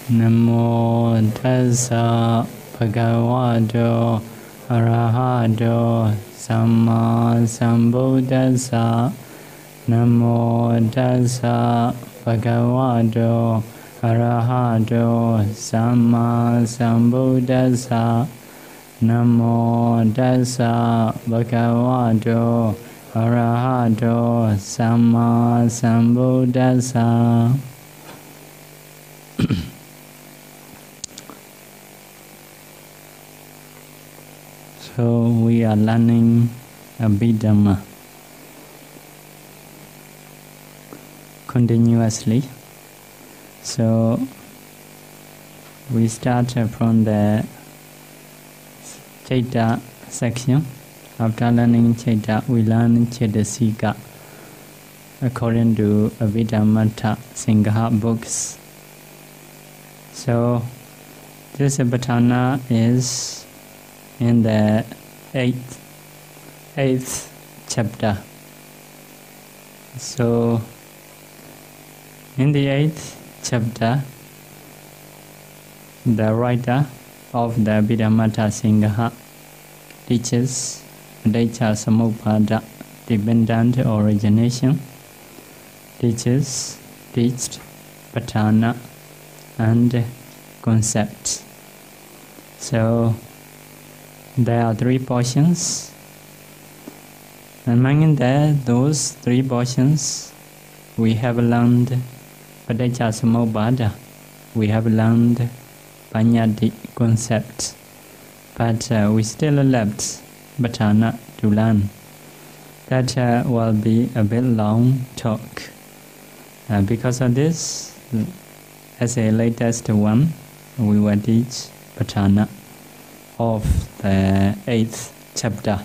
Namo tassa bhagavato arahato samma sambuddhassa. Namo tassa bhagavato arahato samma sambuddhassa. Namo tassa bhagavato arahato samma sambuddhassa. So we are learning Abhidhamma continuously. So we start from the Chaita section. After learning Chaita, we learn Chaitasika according to Abhidhamma Singha books. So this Paṭṭhāna is in the eighth chapter. So in the 8th chapter, the writer of the Abhidhamma Singha teaches Adhaica Samuppada, dependent origination, teaches Paṭṭhāna and concepts. So there are 3 portions. Among those 3 portions, we have learned Adhaica Samuppada, we have learned Paññāti concept, but we still left Paṭṭhāna to learn. That will be a bit long talk. Because of this, as a latest one, we will teach Paṭṭhāna of the 8th chapter.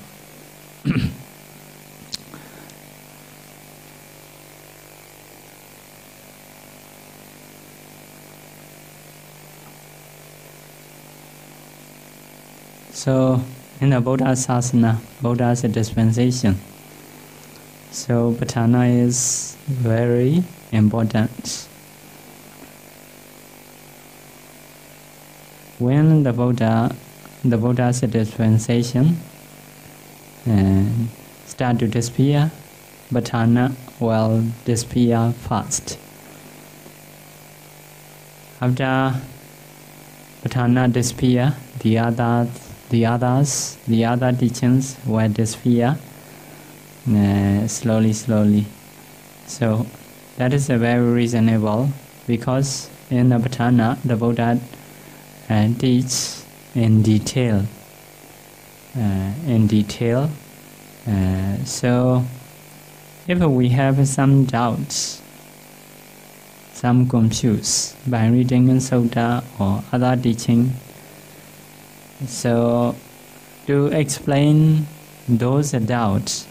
So in the Buddha's Sasana, Buddha's dispensation, so Paṭṭhāna is very important. When the Buddha's dispensation start to disappear, Paṭṭhāna will disappear fast. After Paṭṭhāna disappear, the other teachings will disappear slowly. So that is very reasonable, because in the Paṭṭhāna, the Buddha teach in detail. So if we have some doubts, some confuse by reading in Sutta or other teaching, so to explain those doubts,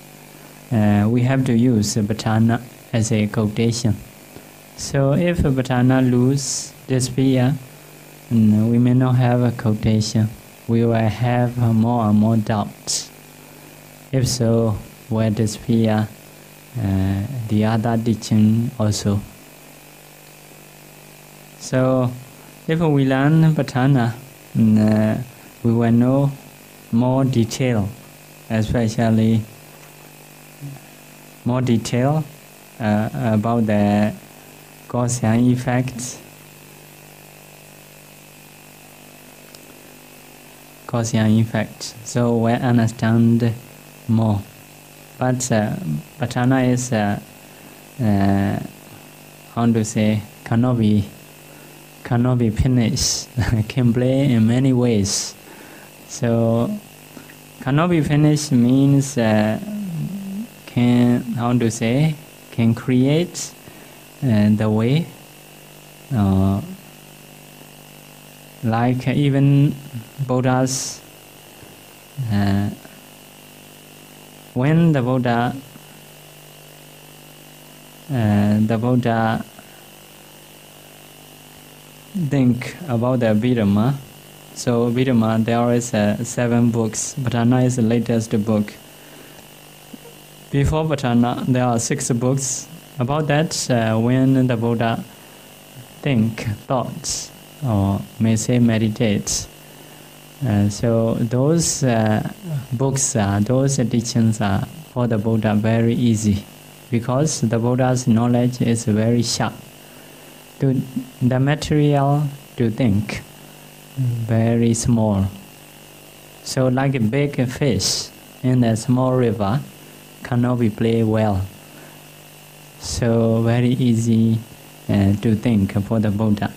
we have to use Paṭṭhāna as a quotation. So if Paṭṭhāna lose disappear, we may not have a quotation. We will have more and more doubts. If so, will disappear the other teaching also. So if we learn Paṭṭhāna, we will know more detail, especially more detail about the cause and effects. So we understand more. But Paṭṭhāna is cannot be finished. Can play in many ways. So cannot be finished means can create the way. Like even Buddha's, when the Buddha think about the Abhidhamma. So Abhidhamma, there is 7 books. Paṭṭhāna is the latest book. Before Paṭṭhāna, there are 6 books. About that, when the Buddha thoughts or may say meditates. So those books, those teachings are for the Buddha very easy, because the Buddha's knowledge is very sharp. The material to think, very small. So like a big fish in a small river cannot be played well. So very easy to think for the Buddha.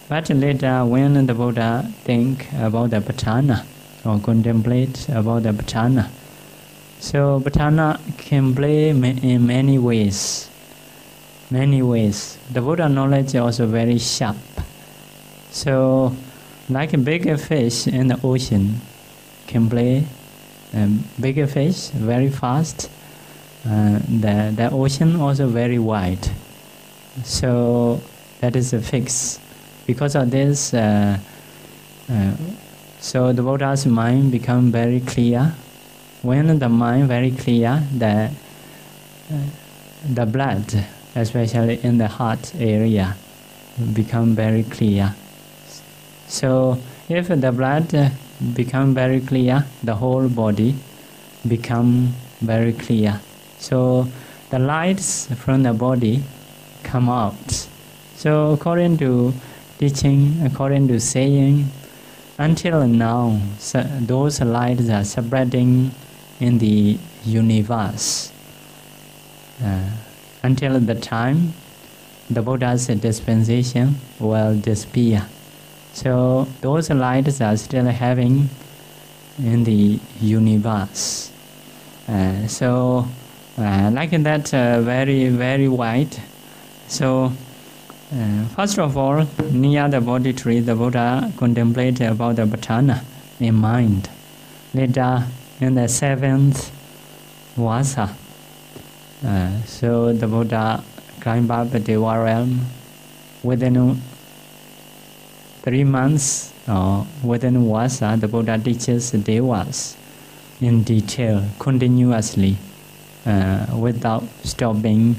But later when the Buddha think about the Paṭṭhāna or contemplate about the Paṭṭhāna, so Paṭṭhāna can play in many ways. Many ways. The Buddha knowledge is also very sharp. So like a bigger fish in the ocean can play bigger fish very fast. The ocean also very wide. So that is a fix. Because of this, so the Buddha's mind become very clear. When the mind very clear, the blood, especially in the heart area, become very clear. So if the blood become very clear, the whole body become very clear. So the lights from the body come out. So according to teaching, according to saying, until now, those lights are spreading in the universe. Until the time the Buddha's dispensation will disappear. So those lights are still having in the universe. Like that, very, very wide. So first of all, near the Bodhi tree, the Buddha contemplated about the Paṭṭhāna in mind. Later, in the 7th Vasa, so the Buddha climbed up the Deva realm. Within 3 months, or within Vasa, the Buddha teaches the Devas in detail, continuously, without stopping.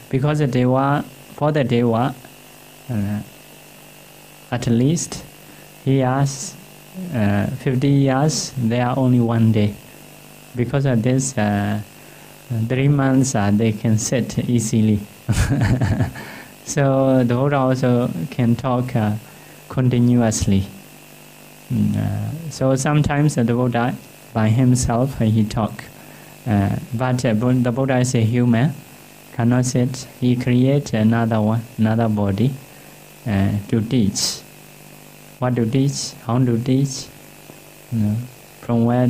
Because the Deva, for the Deva, at least he has 50 years, they are only 1 day. Because of this, 3 months they can sit easily. So the Buddha also can talk continuously. So sometimes the Buddha by himself he talk. But the Buddha is a human, cannot sit. He creates another body to teach. What to teach, how to teach, from where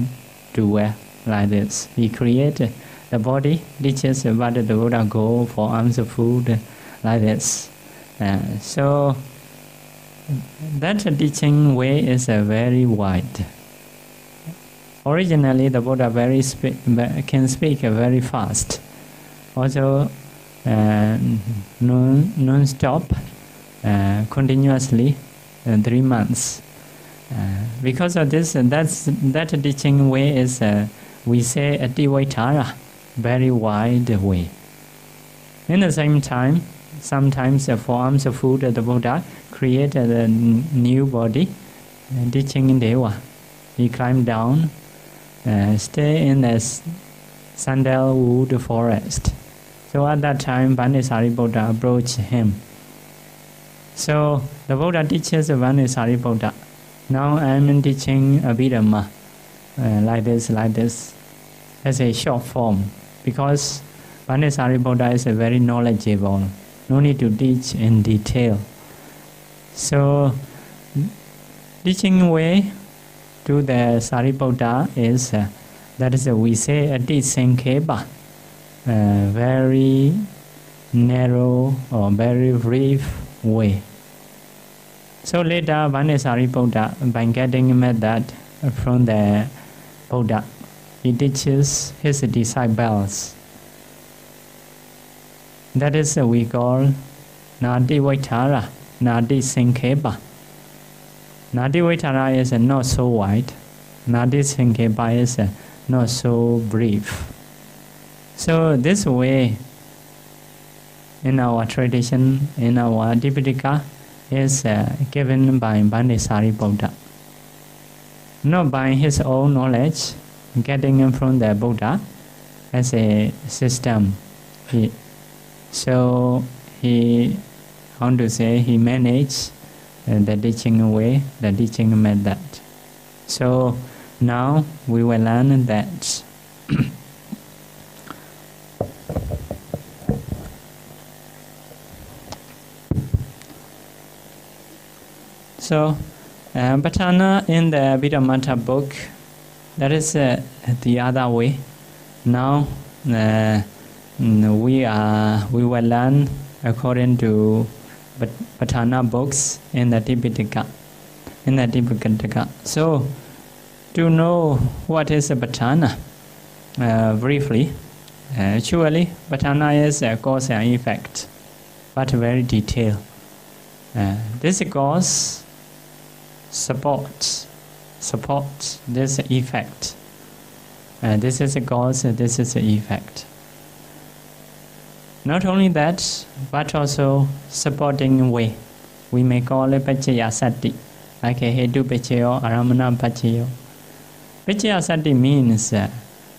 to where, like this. He created the body, teaches, but the Buddha go for alms food, like this. So that teaching way is very wide. Originally, the Buddha can speak very fast. Also, non-stop, continuously, 3 months. Because of this, that teaching way is, we say, a Advaitara, very wide way. In the same time, sometimes for alms food, the Buddha created a new body, teaching in Deva. He climbed down, stay in the sandalwood forest. So at that time, Buddha approached him. So the Buddha teaches Buddha. Now I am teaching Abhidhamma, like this, as a short form, because Buddha is very knowledgeable. No need to teach in detail. So teaching way to the Sariputta is, that is we say Ati Sankhepa, very narrow or very brief way. So later Buddha, by getting method from the Buddha, he teaches his disciples. That is we call Nadi Vaitara, Nadi Sankhepa. Nadi Vaitara is not so wide. Nadi Sankhepa is not so brief. So this way, in our tradition, in our Tipitaka, is given by Bhanisari Buddha. Not by his own knowledge, getting it from the Buddha as a system. So he managed the teaching way, the teaching method. So now we will learn that. So, Paṭṭhāna in the Abhidhamma book, that is the other way. Now we will learn according to Paṭṭhāna books in the Tipitaka. So, to know what is a Paṭṭhāna, briefly, actually Paṭṭhāna is a cause and effect, but very detailed. This cause supports this effect. This is a cause, this is the effect. Not only that, but also supporting way. We may call it Paccaya Sati, like a Hedu Paccayo, Aramana Paccayo. Paccaya Sati means,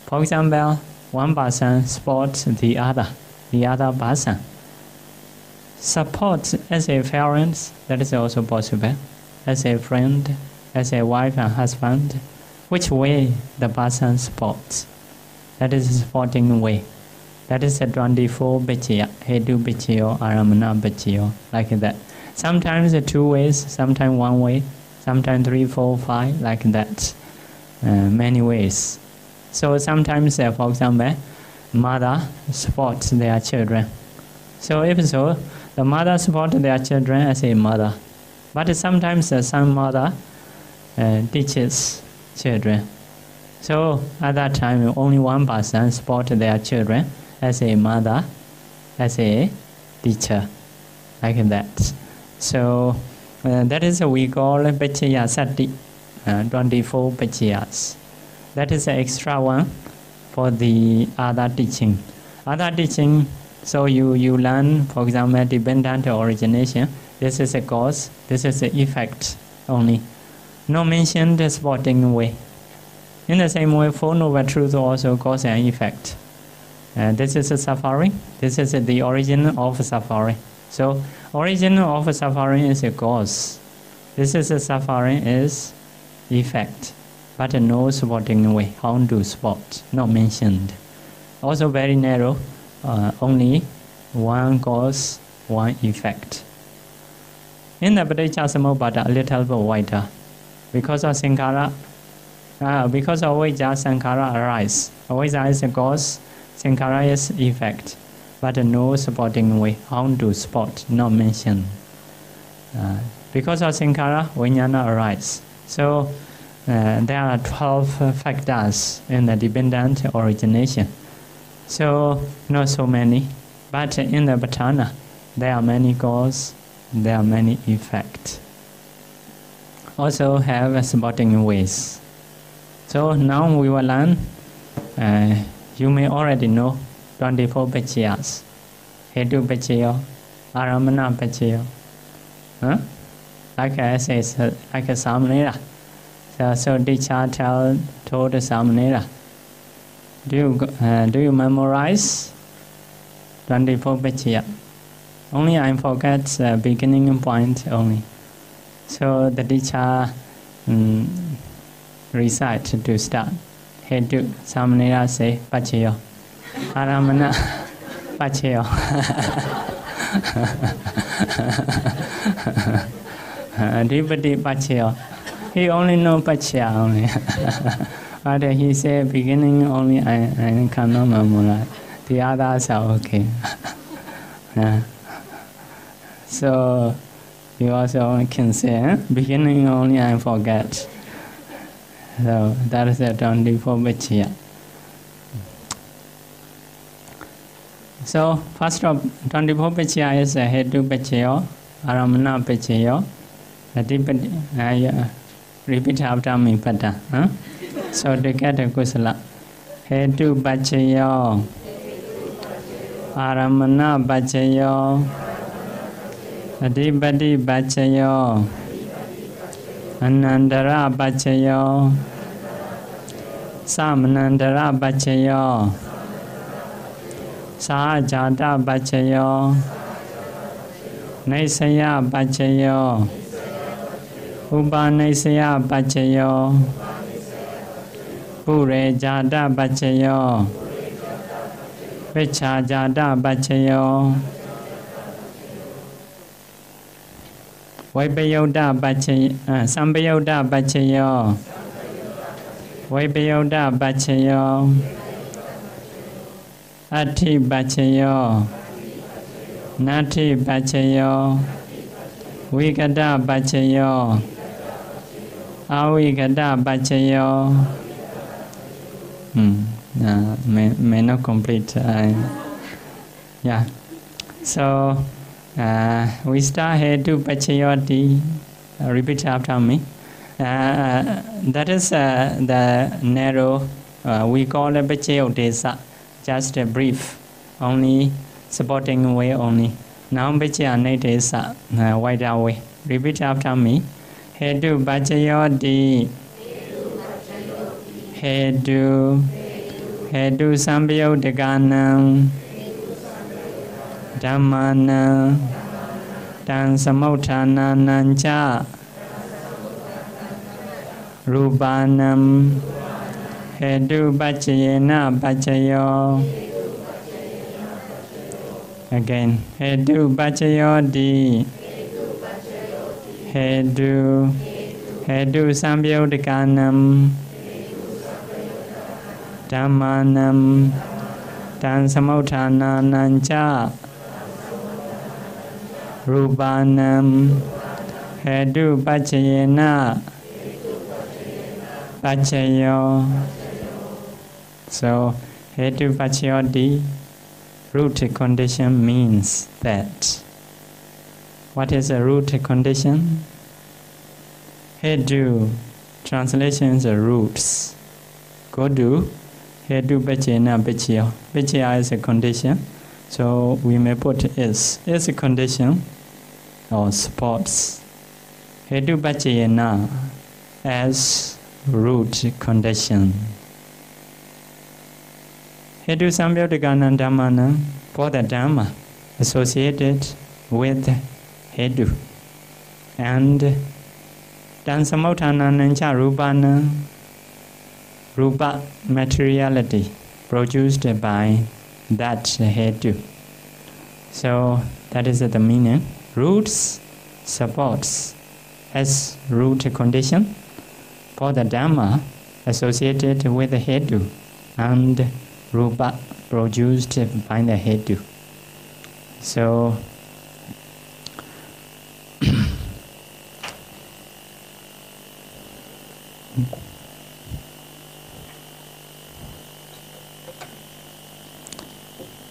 for example, one person supports the other person. Support as a parent, that is also possible. As a friend, as a wife and husband, which way the person supports. That is a supporting way. That is a 24 Paccaya, Hedu Paccayo, Aramana Paccayo, like that. Sometimes 2 ways, sometimes 1 way, sometimes 3, 4, 5, like that. Many ways. So sometimes, for example, mother supports their children. So if so, the mother supports their children as a mother. But sometimes some mother teaches children. So at that time, only one person supports their children as a mother, as a teacher, like that. So that is we call Paccaya Sati, 24 Paccayas. That is an extra one for the other teaching. Other teaching, so you learn, for example, dependent origination. This is a cause, this is the effect only. No mention the supporting way. In the same way, Four Noble Truths also cause and effect. This is a suffering, this is the origin of suffering. So, origin of suffering is a cause. This is a suffering is effect, but no supporting way. How to support? Not mentioned. Also very narrow, only one cause, one effect. In the Paṭṭhāna, a little bit wider. Because of Sankara, because of Avijja, Sankara arise. Avijja is a cause, Sankara is effect, but no supporting way. How to support? Not mentioned. Because of Sankara, Vijnana arise. So there are 12 factors in the dependent origination. So not so many, but in the Paṭṭhāna, there are many causes, there are many effects. Also have supporting ways. So now we will learn. You may already know 24 Paccayas. Hedu Paccayo, Aramana Paccayo. Like I say, like a Samanera. So teacher told the Samanera, do you memorize 24 Paccaya? Only I forget the beginning point only. So the teacher recite to start. Hedu Samanera say Paccayo, Aramana Paccayo. Adipati Paccayo. He only know Paccaya only. But he say beginning only I cannot memorize. The others are okay. So you also can say beginning only I forget. So that is the 24 Paccaya. So first of 24 Paccaya is Hedu Paccayo, Aramana Paccayo. Repeat after me, Paṭṭhāna. So to get a kusala. Hedu Paccayo, Aramana Paccayo, Adipati Pachayo, Anandara Pachayo, Samanandara Pachayo, Sahajata Pachayo, Naisaya Pachayo, Upanisaya Pachayo, Pure Jada Pachayo, Vicha Jada Pachayo, Vaipayoda Pachayo, Sambayoda Pachayo, Vaipayoda Pachayo, Ati Pachayo, Nati Pachayo, Vikada Pachayo, Avigada Pachayo. May not complete. Yeah. So we start here to Pachayoti. Repeat after me. That is the narrow. We call it Pachayotesa. Just a brief, only supporting way only. Now Pachayanatesa, wider way. Repeat after me. Hedu Pachayoti. Hedu Sambhyodaganam Dhammana Tan Samothana Nancha Rupanam Hedu Pachayena Pachayo. Again, Hedu Pachayodi. Hedu Sambhyodaganam Dhammanam Tan Samothana Nancha Rupanam Hedu Pachayena Pachayo. So Hedu Pachayodi, root condition means that. What is a root condition? Hedu, translation is roots. Godu, Hedu Pachayena Pachayo. Pachayo is a condition. So we may put is a condition or supports. Hedu Pachayena as root condition. Hedu Sambhyodaganam Dhammana, for the Dhamma associated with Hedu. And Tan Samothana Nancha Rupana, Rupa, materiality produced by that Hedu. So that is the meaning. Roots, supports as root condition for the Dhamma associated with the Hedu, and Rupa produced by the Hedu. So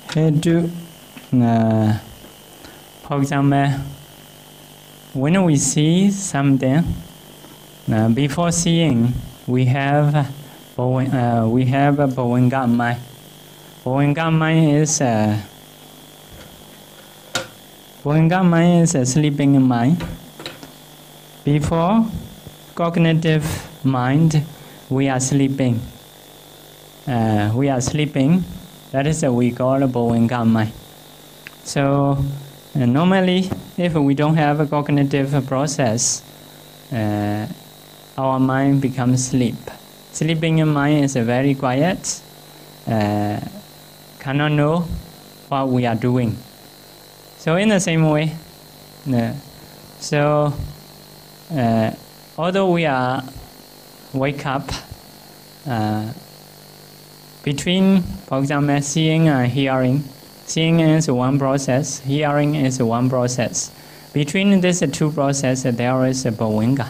Hedu, for example, when we see something, before seeing, we have a Bhavanga mind. Bhavanga mind is a sleeping mind. Before cognitive mind, we are sleeping. That is what we call a Bhavanga mind. So normally, if we don't have a cognitive process, our mind becomes sleep. Sleeping mind is very quiet, cannot know what we are doing. So in the same way, although we are wake up, between, for example, seeing and hearing, seeing is one process, hearing is one process. Between these two processes, there is a Bhavanga,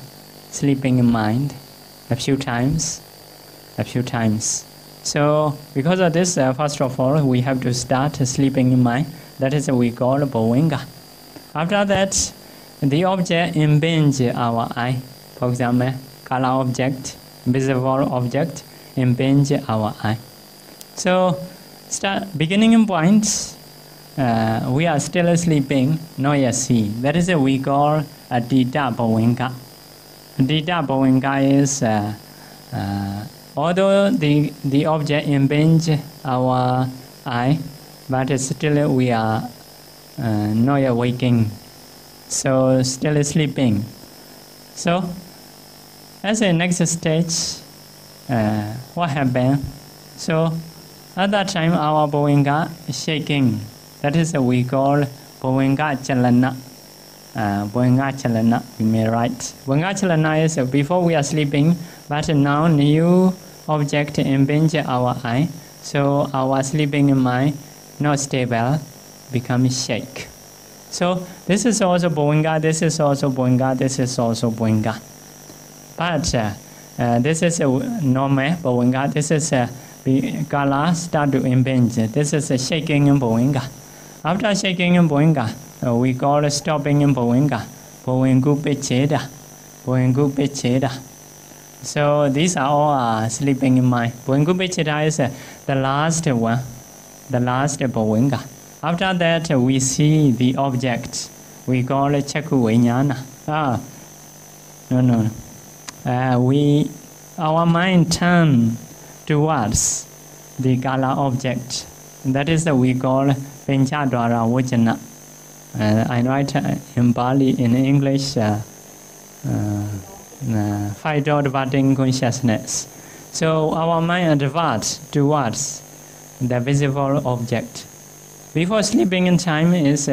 sleeping mind, a few times. So because of this, first of all, we have to start sleeping in mind. That is what we call Bhavanga. After that, the object impinge our eye. For example, color object, visible object, impinge our eye. So beginning point, we are still sleeping, not yet seeing. That is what we call Adita Bhavinga. Adita Bhavinga is although the object impinge our eye, but still we are not yet waking, so still sleeping. So as a next stage, what happened? So at that time our Bhavinga is shaking. That is what we call Bhavinga Chalana. Bhavinga Chalana, we may write. Bhavinga Chalana is before we are sleeping, but now new object impinge our eye, so our sleeping mind not stable, become shake. So this is also Bhavinga, this is also Bhavinga, this is also Bhavinga. But this is a normal Bhavinga, this is a color start to impinge. This is a shaking in Bhavinga. After shaking in Bhavinga, we call stopping in Bhavinga. Bhavingu Picheda. Bhavingu Picheda. So these are all sleeping in mind. Bhavingu Picheda is the last one, the last Bhavinga. After that, we see the object. We call it Chakku Vijnana. Our mind turn towards the color object. That is we call Penchadwara Vajana. I write in Bali, in English, five-dot budding consciousness. So our mind advances towards the visible object. Before sleeping in time is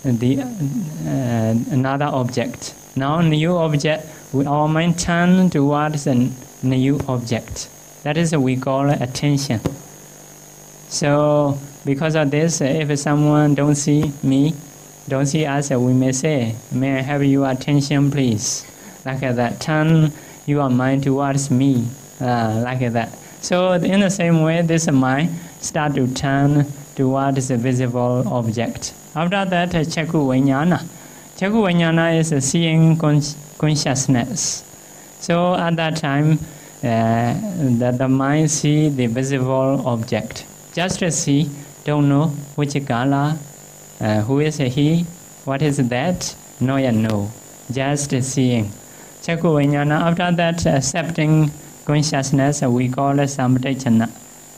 another object. Now new object, our mind turn towards a new object. That is what we call attention. So because of this, if someone don't see me, don't see us, we may say, may I have your attention please? Like that. Turn your mind towards me, like that. So in the same way, this mind start to turn towards the visible object. After that, Chakku Vijnana. Chakku Vijnana is a seeing consciousness. So at that time, the mind see the visible object. Just to see, don't know which color, who is he, what is that, no yet know. Just seeing. Chakku Vijnana. After that, accepting consciousness, we call it Sampatechana.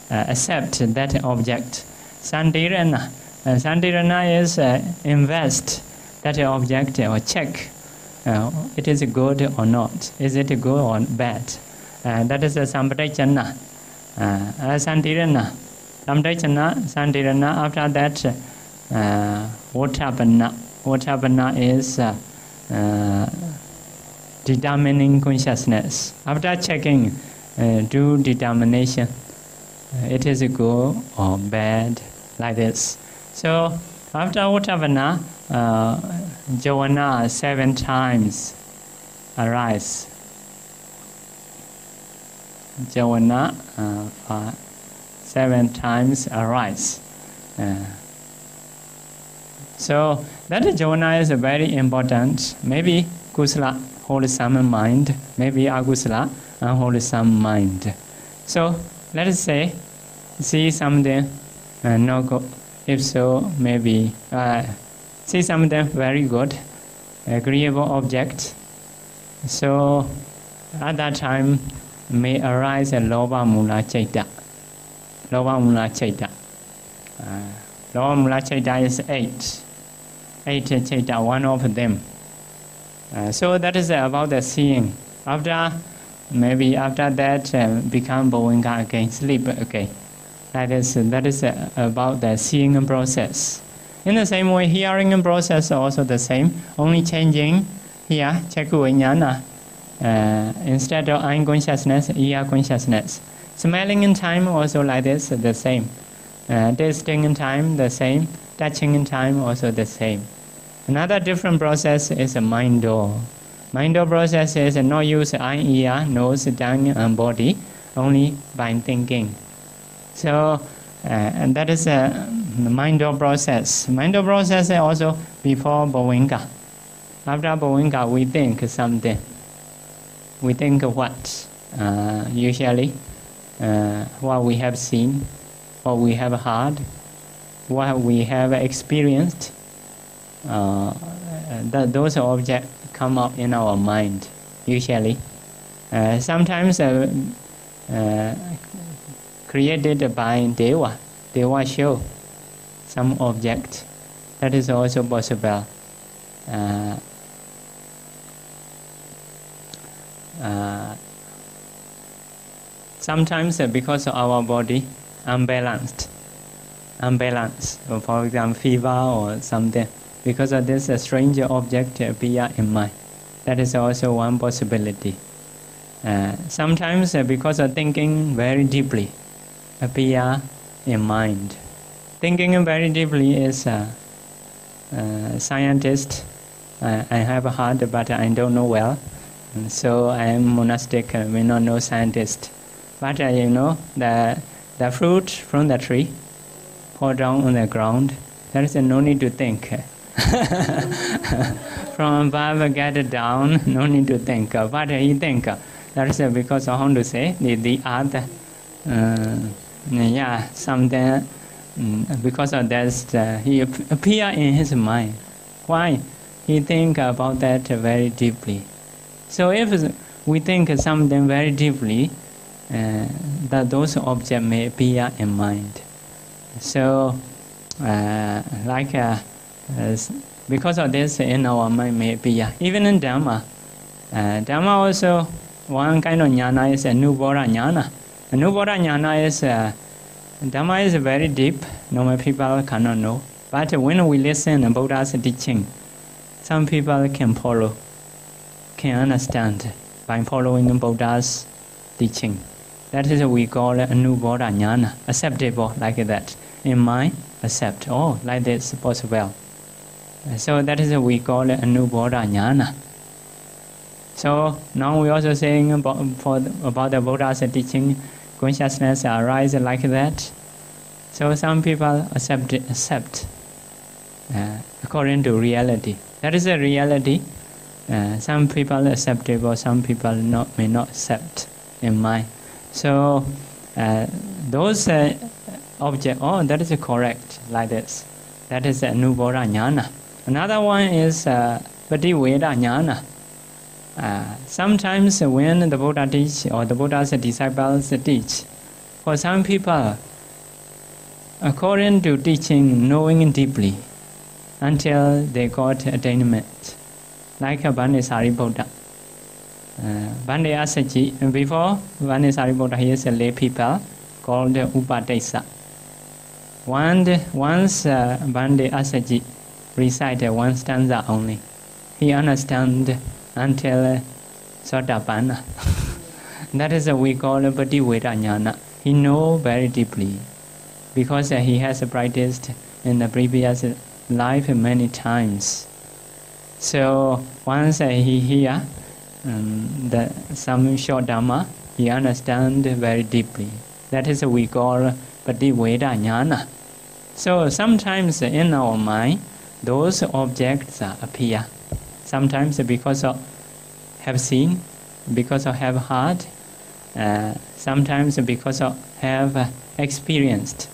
Accept that object. Santirana. Santirana is invest that object or check. It is good or not. Is it good or bad? That is a Sampatechana. Santirana. Sampatechana, Santirana. After that, Votapana. Votapana is determining consciousness. After checking, do determination. It is good or bad, like this. So after Votapana, Jhana 7 times arise. Jhana 7 times arise. So that jhana is very important. Maybe kusala, wholesome mind, maybe agusala, unwholesome mind. So let us say, see something no good. If so, maybe see something very good, agreeable object. So at that time may arise a loba mula chaita. Loba mula chaita. Loba mula chaita is 8. 8 chaita, one of them. So that is about the seeing. Maybe after that become Bhavinga again, sleep again. That is about the seeing process. In the same way, hearing process also the same, only changing here, Chakku Vijnana. Instead of eye consciousness, ear consciousness. Smelling in time also like this, the same. Tasting in time, the same. Touching in time, also the same. Another different process is a mind door. Mind door process is not use eye, ear, nose, tongue, and body, only by thinking. So, and that is a mind door process. Mind door process is also before Bhavinga. After Bhavinga, we think something. We think what? Usually, what we have seen, what we have heard, what we have experienced, those objects come up in our mind usually. Sometimes created by Deva show some object. That is also possible. Sometimes because of our body unbalanced, for example fever or something, because of this a strange object appear in mind. That is also one possibility. Sometimes because of thinking very deeply appear in mind. Thinking very deeply is scientist. I have a heart, but I don't know well. And so I am monastic, may not know scientist. But you know, the fruit from the tree fall down on the ground. There is no need to think. From above get down, no need to think. But he think. That is because of how to say the earth. Something. Because of that, he appear in his mind. Why? He think about that very deeply. So if we think something very deeply, that those objects may appear in mind. So, because of this, in our mind may appear. Even in Dhamma, Dhamma also one kind of jnana is a Nubodha jnana. A Nubodha jnana is Dhamma is very deep. Normal people cannot know. But when we listen to Buddha's teaching, some people can follow, can understand by following Buddha's teaching. That is what we call a Nubodha jnana, acceptable like that. In mind, accept. Oh, like this possible. So that is what we call a Nubodha jnana. So now we also saying about the Buddha's teaching, consciousness arises like that. So some people accept according to reality. That is a reality. Some people acceptable, some people may not accept in mind. So those objects, oh, that is correct, like this. That is a Nubodha jnana. Another one is Paṭṭhāna jnana. Sometimes when the Buddha teach or the Buddha's disciples teach, for some people, according to teaching, knowing deeply, until they got attainment, like Bande Sariputta. Bande Asaji, before Bande Sariputta, he is a lay people called Upadesa. Once Bande Asaji recited one stanza only, he understand until Sotapanna. That is what we call Paṭṭhāna jnana. He know very deeply because he has practiced in the previous life many times. So once he hear some short Dhamma, he understand very deeply. That is what we call Paṭṭhāna jnana. So sometimes in our mind, those objects appear. Sometimes because of have seen, because of have heard, sometimes because of have experienced.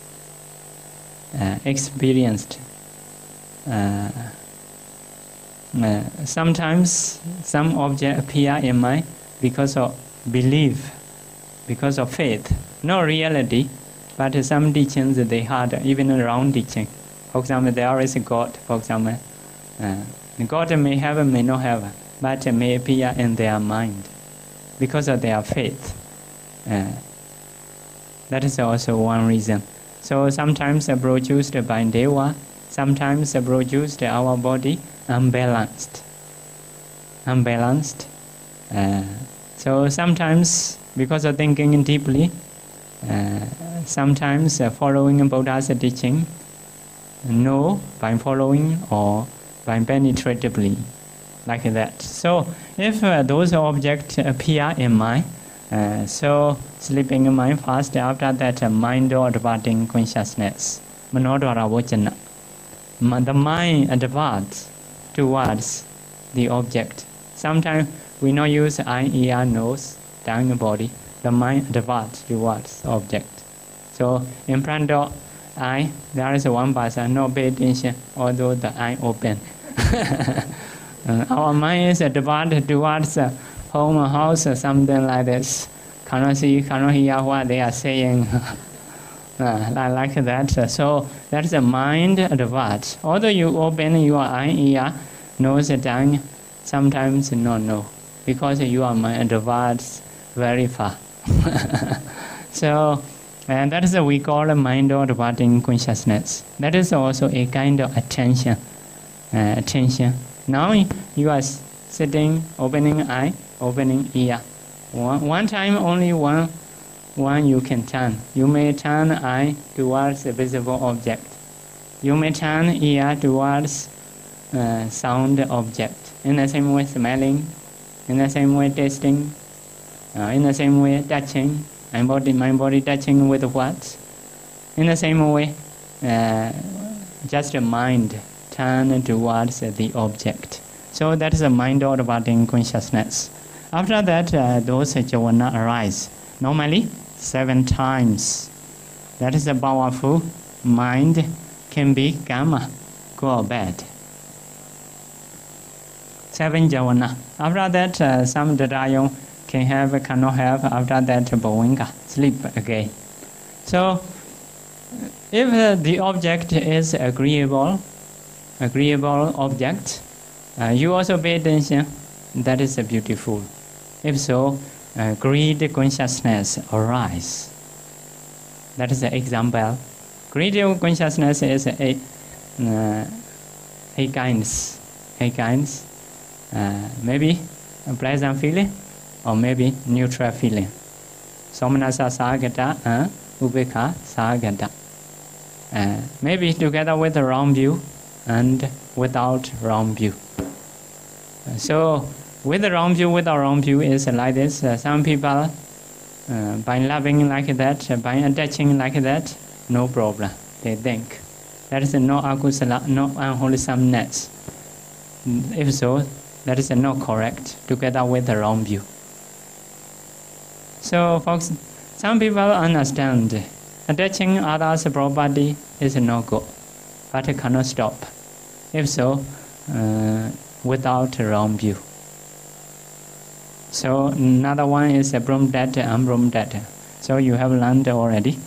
Sometimes some object appear in mind because of belief, because of faith. No reality, but some teachings they heard, even around teaching. For example, there is a God, for example. God may have, may not have, but may appear in their mind because of their faith. That is also one reason. So sometimes produced by Deva, sometimes produced our body unbalanced. So sometimes because of thinking deeply, sometimes following Buddha's teaching, no, by following or by penetratively, like that. So if those objects appear in mind, so sleeping in mind fast, after that mind or departing consciousness, manodvara vajana. The mind advances towards the object. Sometimes we not use eye, ear, nose, tongue, body. The mind advances towards object. So in front of eye, there is one person, no pay attention, although the eye open. Our mind is divided towards home or house or something like this. Cannot see, cannot hear what they are saying. Like that. So that's the mind advance. Although you open your eye, ear, nose, tongue, sometimes no. Because your mind advance very far. So and that is what we call a mind or departing consciousness. That is also a kind of attention. Now you are sitting, opening eye, opening ear. One time only one you can turn. You may turn eye towards a visible object. You may turn ear towards sound object. In the same way smelling, in the same way tasting, in the same way touching, my body touching with what? In the same way, just a mind turn towards the object. So that is a mind or departing consciousness. After that, those jhana arise. Normally, 7 times. That is a powerful mind can be karma, good or bad. 7 jhana. After that, some dadayong can have, cannot have. After that, bhavinga, sleep again. So, if the object is agreeable object, you also pay attention. That is beautiful. If so, greed consciousness arise. That is the example. Greed consciousness is eight kinds. Maybe a pleasant feeling, or maybe neutral feeling. Somanasa sagata, ubeka sagata. Maybe together with the wrong view and without wrong view. So with the wrong view, without wrong view is like this. Some people, by loving like that, by attaching like that, no problem. They think that is no akusala, no unwholesomeness. If so, that is not correct. Together with the wrong view. So, folks, some people understand attaching others' property is no good, but it cannot stop. If so, without wrong view. So another one is a Brahm data and Brahm data. So you have learned already.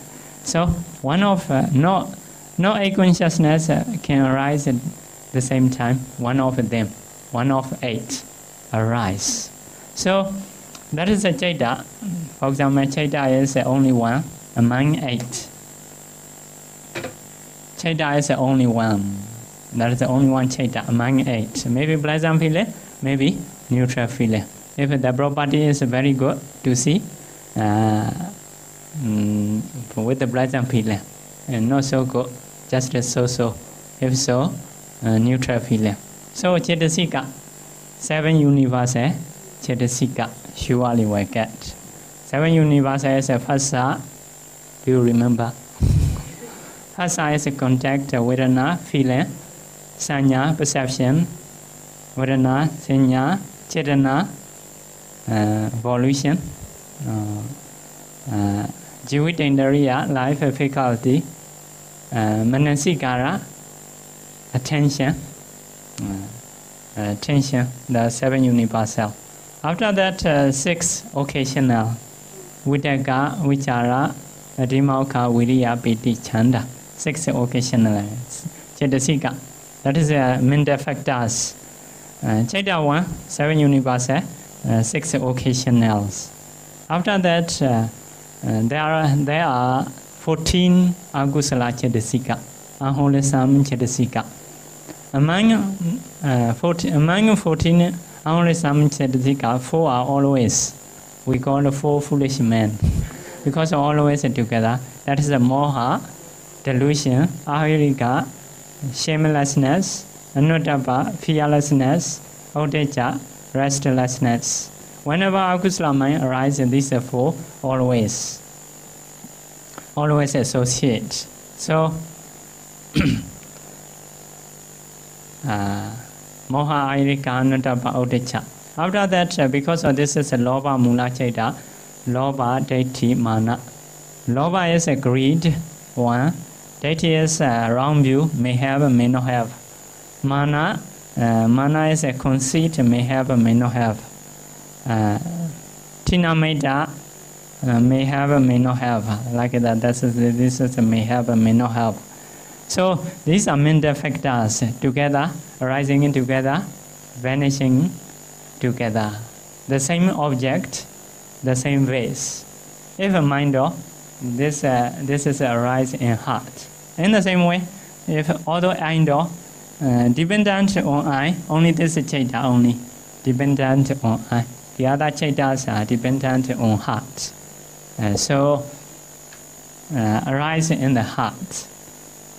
So one of no 8 consciousness can arise at the same time. One of them, one of 8 arise. So that is a Chaita. For example, Chaita is only one among 8. Chaita is only one. That is the only one Chaita among 8. Maybe pleasant feeling, maybe neutral feeling. If the property is very good to see, with the pleasant feeling, and not so good, just so. If so, neutral feeling. So Chetasika, 7 universal Chetasika, surely we get. 7 universal is a phasa. Do you remember? Phasa is a contact, vedana, feeling, sanya, perception, vedana, sanya, chetana, volition, jivitendriya, life faculty, manasikara, attention, the 7 universal. After that, 6 occasional, vitaka, vichara, adhimauka, viriya, piti, chanda. 6 occasional, chetasika. That is mental factors. Chaita 1, 7 universal. 6 occasionals. After that, there are 14 agusala chetasika, unwholesome chetasika. Among 14 unwholesome chetasika, 4 are always. We call the 4 foolish men, because always together. That is the moha, delusion, ahirika, shamelessness, anuttapa, fearlessness, uddhacca, restlessness. Whenever akusala mind arises, these 4 always associate. So, moha, ahirika, anuttapa, uddhacca. After that, because of this is a lobha mula chaita, lobha, detti, mana. Lobha is a greed, 1. Ditthi is a wrong view, may have, may not have. Mana, mana is a conceit, may have, may not have. Tinamita, may have, may not have. Like that, this is may have, may not have. So these are mental factors together, arising together, vanishing together. The same object, the same vase. If a mind, this is arise in heart. In the same way, if although I dependent on I, only this chaita only dependent on I. The other chaitas are dependent on heart. So arise in the heart.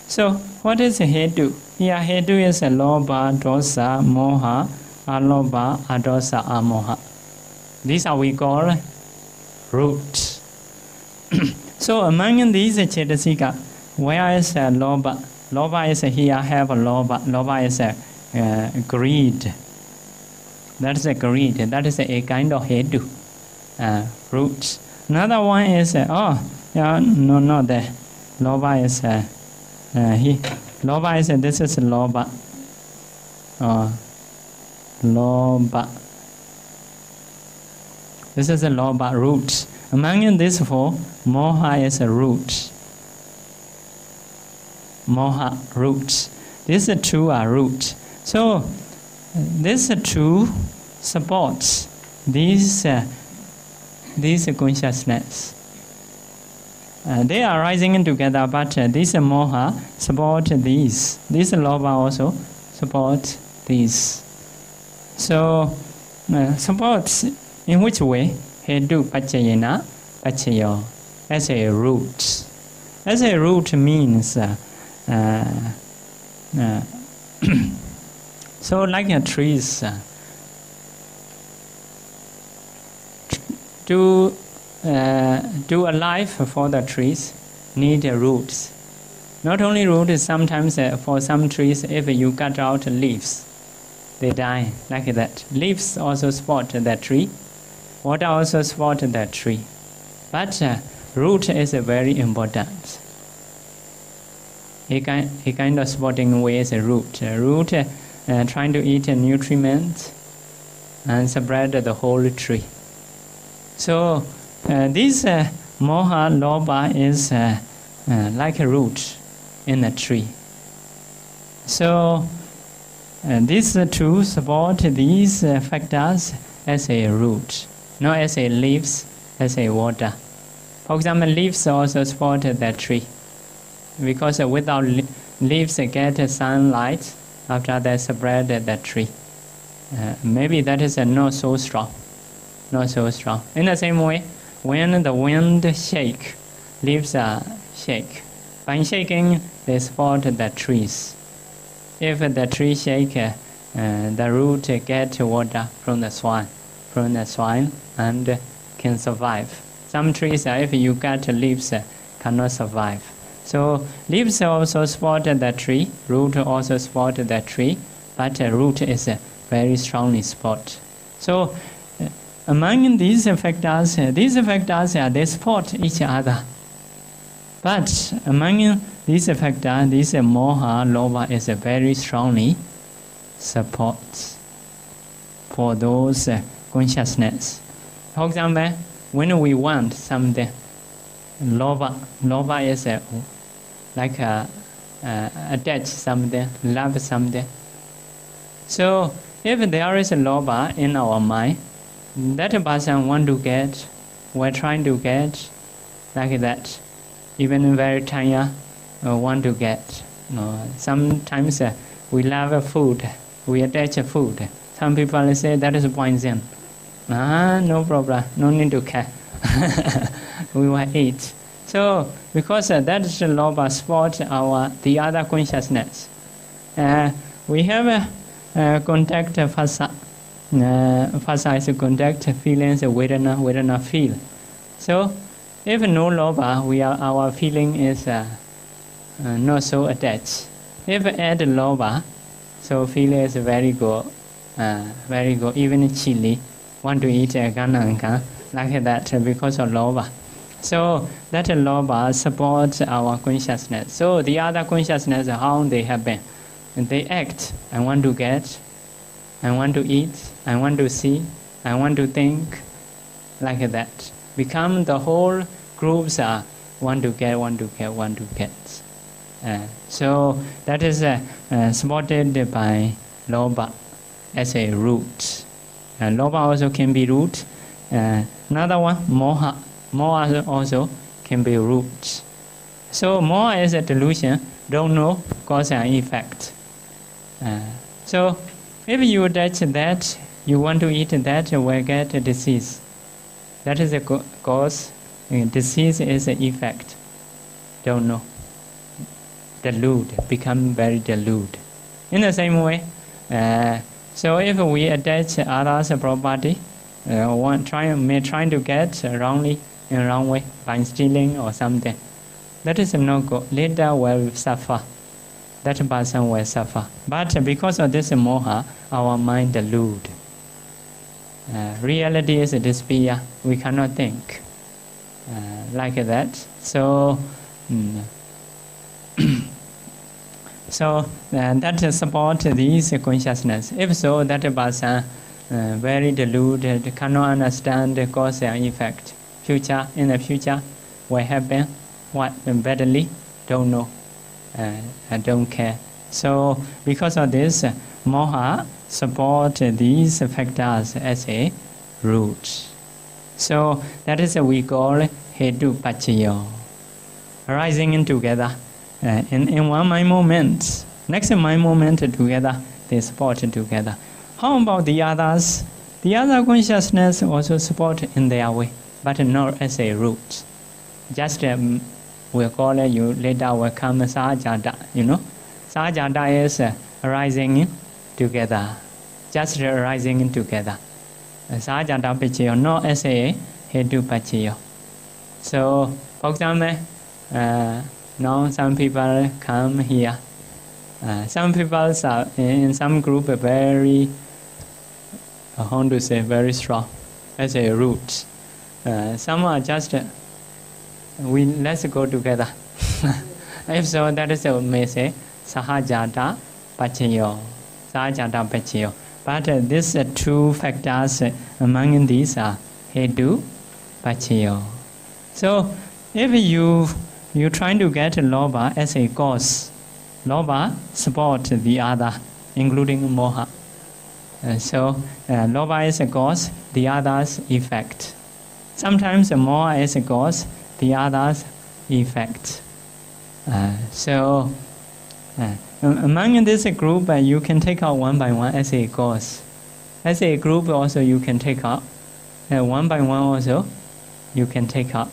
So what is hetu? Here hetu is a loba, dosa, moha, aloba, adosa, amoha. These are we call root. So among these cetasika, where is loba? Loba is here have a loba. Loba is greed. That is a greed. That is a kind of hetu, root. Another one is not there. Loba is loba is this is loba. Loba. This is a loba root. Among these four, moha is a root. Moha root. These two are root. So these two supports these consciousness. They are rising together, but this moha support these. This loba also support these. So supports in which way? Hedu pachayena pachayo. As a root. As a root means so like trees. To a life for the trees need roots. Not only roots, sometimes for some trees, if you cut out leaves, they die like that. Leaves also support the tree. Water also support the tree. But root is very important. A kind of supporting way is a root. Root trying to eat nutriment and spread the whole tree. So this moha loba is like a root in a tree. So these two support these factors as a root, not as a leaves, as a water. For example, leaves also support the tree, because without leaves get sunlight, after that spread the tree. Maybe that is not so strong. Not so strong. In the same way, when the wind shake, leaves shake. By shaking, they support the trees. If the tree shake, the root get water from the soil, and can survive. Some trees, if you cut leaves, cannot survive. So leaves also support the tree, root also support the tree, but root is very strongly support. So among these factors, they support each other. But among these factors, this moha, loba is very strongly support for those consciousness. For example, when we want something, loba is like attach something, love something. So if there is a loba in our mind, that person want to get, we're trying to get, like that. Even very tired, want to get. Sometimes we love food, we attach food. Some people say that is poison. No problem, no need to care. We will eat. So because that is the loba support the other consciousness. We have contact phasa. Phasa is contact feelings, vedana feel. So if no loba, our feeling is not so attached. If add loba, so feeling is very good, very good. Even chili, want to eat gananka, like that because of loba. So that lobha supports our consciousness. So the other consciousness, how they happen? They act. I want to get, I want to eat, I want to see, I want to think, like that. Become the whole groups are want to get, want to get, want to get. So that is supported by lobha as a root. Lobha also can be root. Another one, moha. Moha also can be root. So moha is a delusion, don't know cause and effect. So if you attach that, you want to eat that, you will get a disease. That is a cause. Disease is an effect. Don't know. Delude, become very delude. In the same way, so if we attach others' property, trying to get wrongly in a wrong way by stealing or something, that is no good. Later will suffer. That person will suffer. But because of this moha, our mind delude. Reality is despair. We cannot think like that. So. So that support these consciousness. If so, that person very deluded, cannot understand the cause and effect. In the future, what happen, what badly, don't know, and don't care. So because of this, moha support these factors as a root. So that is we call hetu paccaya, arising in together. In one mind moment, next mind moment together, they support together. How about the others? The other consciousness also support in their way, but not as a root. Just we'll call it, you later will come sahajata, Sahajata is arising together, just arising together. Sahajata paccaya, not as a hetu paccaya. So, for example, now some people come here. Some people are in some group very, how to say, very strong as a root. Some are just, let's go together. If so, that is what may say, sahajata paccaya. Sahajata paccaya. But these two factors among these are hetu paccaya. So if you're trying to get lobha as a cause, lobha support the other, including moha. So lobha is a cause, the others effect. Sometimes moha is a cause, the others effect. So among this group, you can take out one by one as a cause. As a group also you can take out. One by one also you can take out.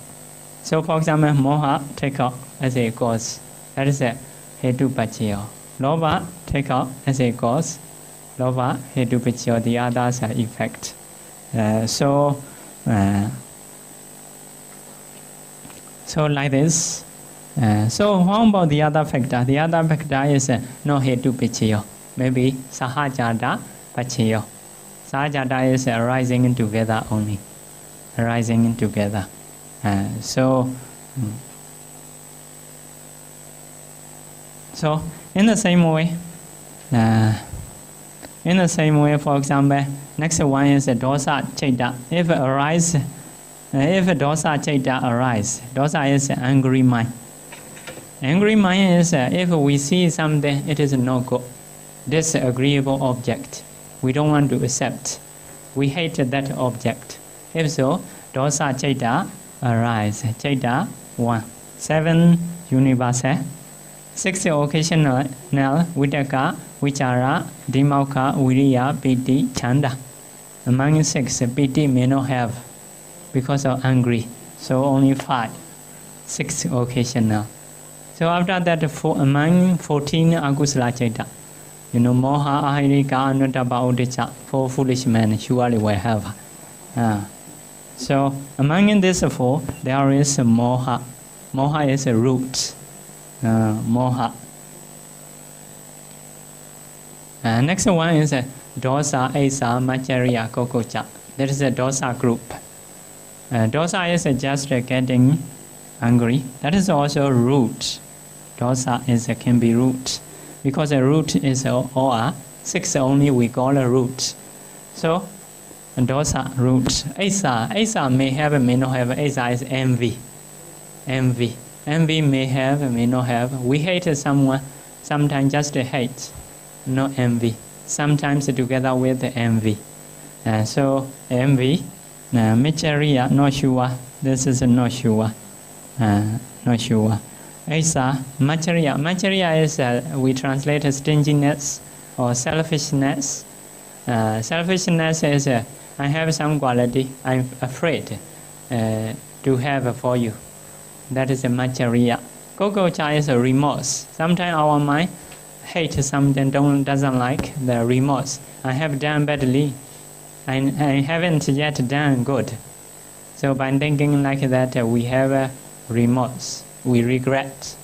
So for example, moha take out as a cause. That is a hetu paccaya. Lobha take out as a cause. Lobha hetu paccaya. The others are effect. So like this. So how about the other factor? The other factor is no hetu paccaya. Maybe sahajata paccaya. Sahajata is arising together only. Arising together. So in the same way, for example, next one is dosa chaita. If dosa chaita arise, dosa is angry mind. Angry mind is if we see something, it is no good, disagreeable object. We don't want to accept. We hate that object. If so, dosa chaita arise. Chaita 1. 7 universal. 6 occasional. Vitaka, vichara, dimauka, viriya, piti, chanda. Among 6, piti may not have because of angry. So only 5. 6 occasional. So after that, among 14 akusala chaita. Moha, ahirika, anuttapa, uddhacca. 4 foolish men surely will have. So among this 4, there is moha. Moha is a root. Moha. Next one is dosa, asa, macharya, kokocha. That is a dosa group. Dosa is just getting angry. That is also root. Dosa can be root. Because a root is OR, 6 only we call a root. So, dosa, root. Asa may have, may not have. Asa is envy. Envy may have, may not have. We hate someone, sometimes just hate, not envy. Sometimes together with envy. So, envy, Micharia, not sure. This is not sure. Not sure. Asa, Macharia. Macharia is, we translate as stinginess or selfishness. Selfishness is, I have some quality, I'm afraid to have for you. That is a Macharia. Gogocha is a remorse. Sometimes our mind hates something, doesn't like the remorse. I have done badly. I haven't yet done good. So by thinking like that, we have a remorse. We regret.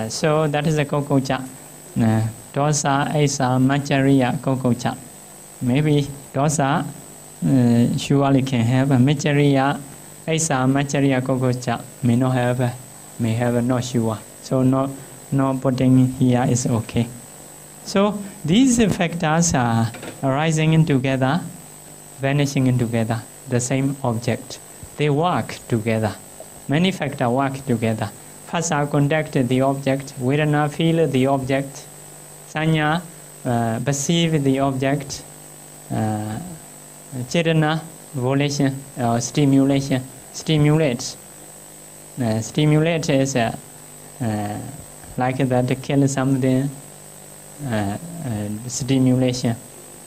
So that is a Gogocha. Dosa, Asa, Macharia, Gogocha. Maybe dosa surely can have a Macharia. Asa, Macharia, Gogocha may not have, may have not sure. So not putting here is okay. So these factors are arising together, vanishing together, the same object. They work together. Many factors work together. Phasa contact the object, Vedana feel the object, Sanya perceive the object, Chetana volition or stimulation. Stimulate. Stimulate is like that to kill something. Stimulation.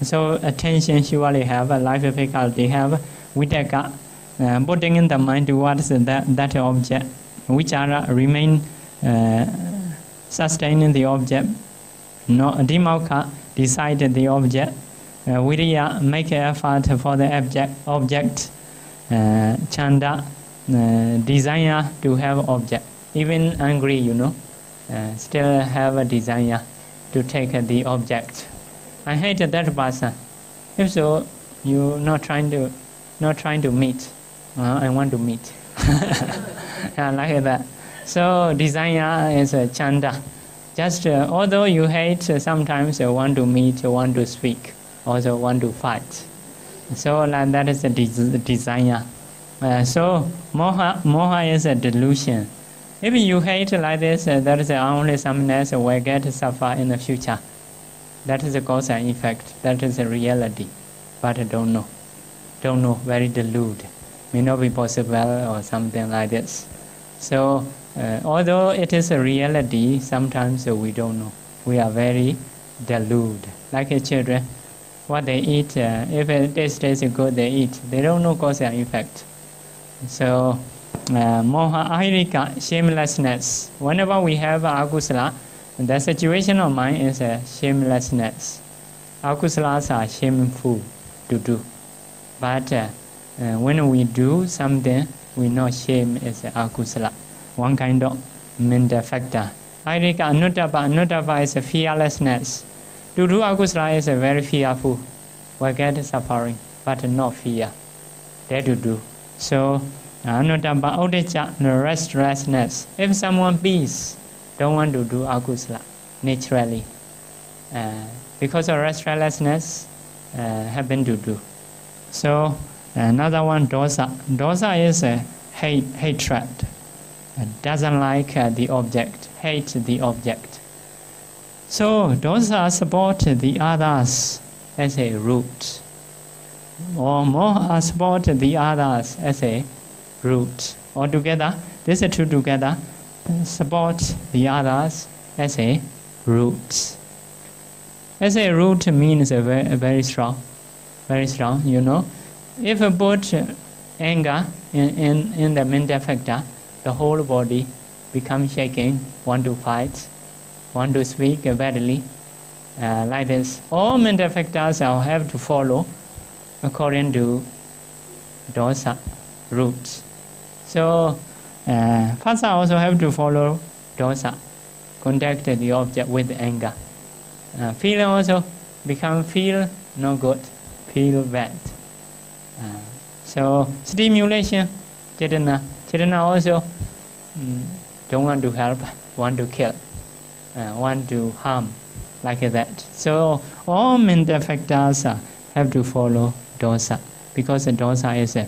So attention surely have a life difficulty have vitaka, putting in the mind towards that object, which are remain sustaining the object. No dimauka decide the object. Viriya make effort for the object. Chanda desire to have object. Even angry, still have a desire to take the object. I hate that person. If so, you not trying to meet. I want to meet. Like that. So desire is a chanda. Just although you hate, sometimes you want to meet, you want to speak, also want to fight. So that is a desire. So moha is a delusion. If you hate like this, that is only someone will get suffer in the future. That is the cause and effect. That is a reality. But I don't know, very deluded. May not be possible or something like this. So although it is a reality, sometimes we don't know. We are very deluded. Like children, what they eat, if it tastes good, they eat. They don't know cause and effect. So moha ahirika, shamelessness. Whenever we have akusala, the situation of mind is shamelessness. Akusalas are shameful to do. But when we do something, we know shame is akusala. One kind of mental factor. Ahirika anuttapa. Anuttapa is fearlessness. To do akusala is very fearful. We get suffering, but not fear. Dare to do. So, anuttapa uddhacca, restlessness. If someone peace, don't want to do akusala naturally. Because of restlessness, happen to do. So, another one, dosa. Dosa is hatred. Doesn't like the object, hate the object. So, dosa support the others as a root. Or moha support the others as a root. Altogether, these two together support the others as a root. As a root means very strong, very strong. If you put anger in the mental factor, the whole body becomes shaking, want to fight, want to speak badly, like this. All mental factors have to follow according to dosa, roots. So, phasa also have to follow dosa, contact the object with anger. Feeling also become feel no good, feel bad. So, stimulation Chetana also don't want to help, want to kill, want to harm, like that. So all mental factors have to follow dosa, because the dosa is a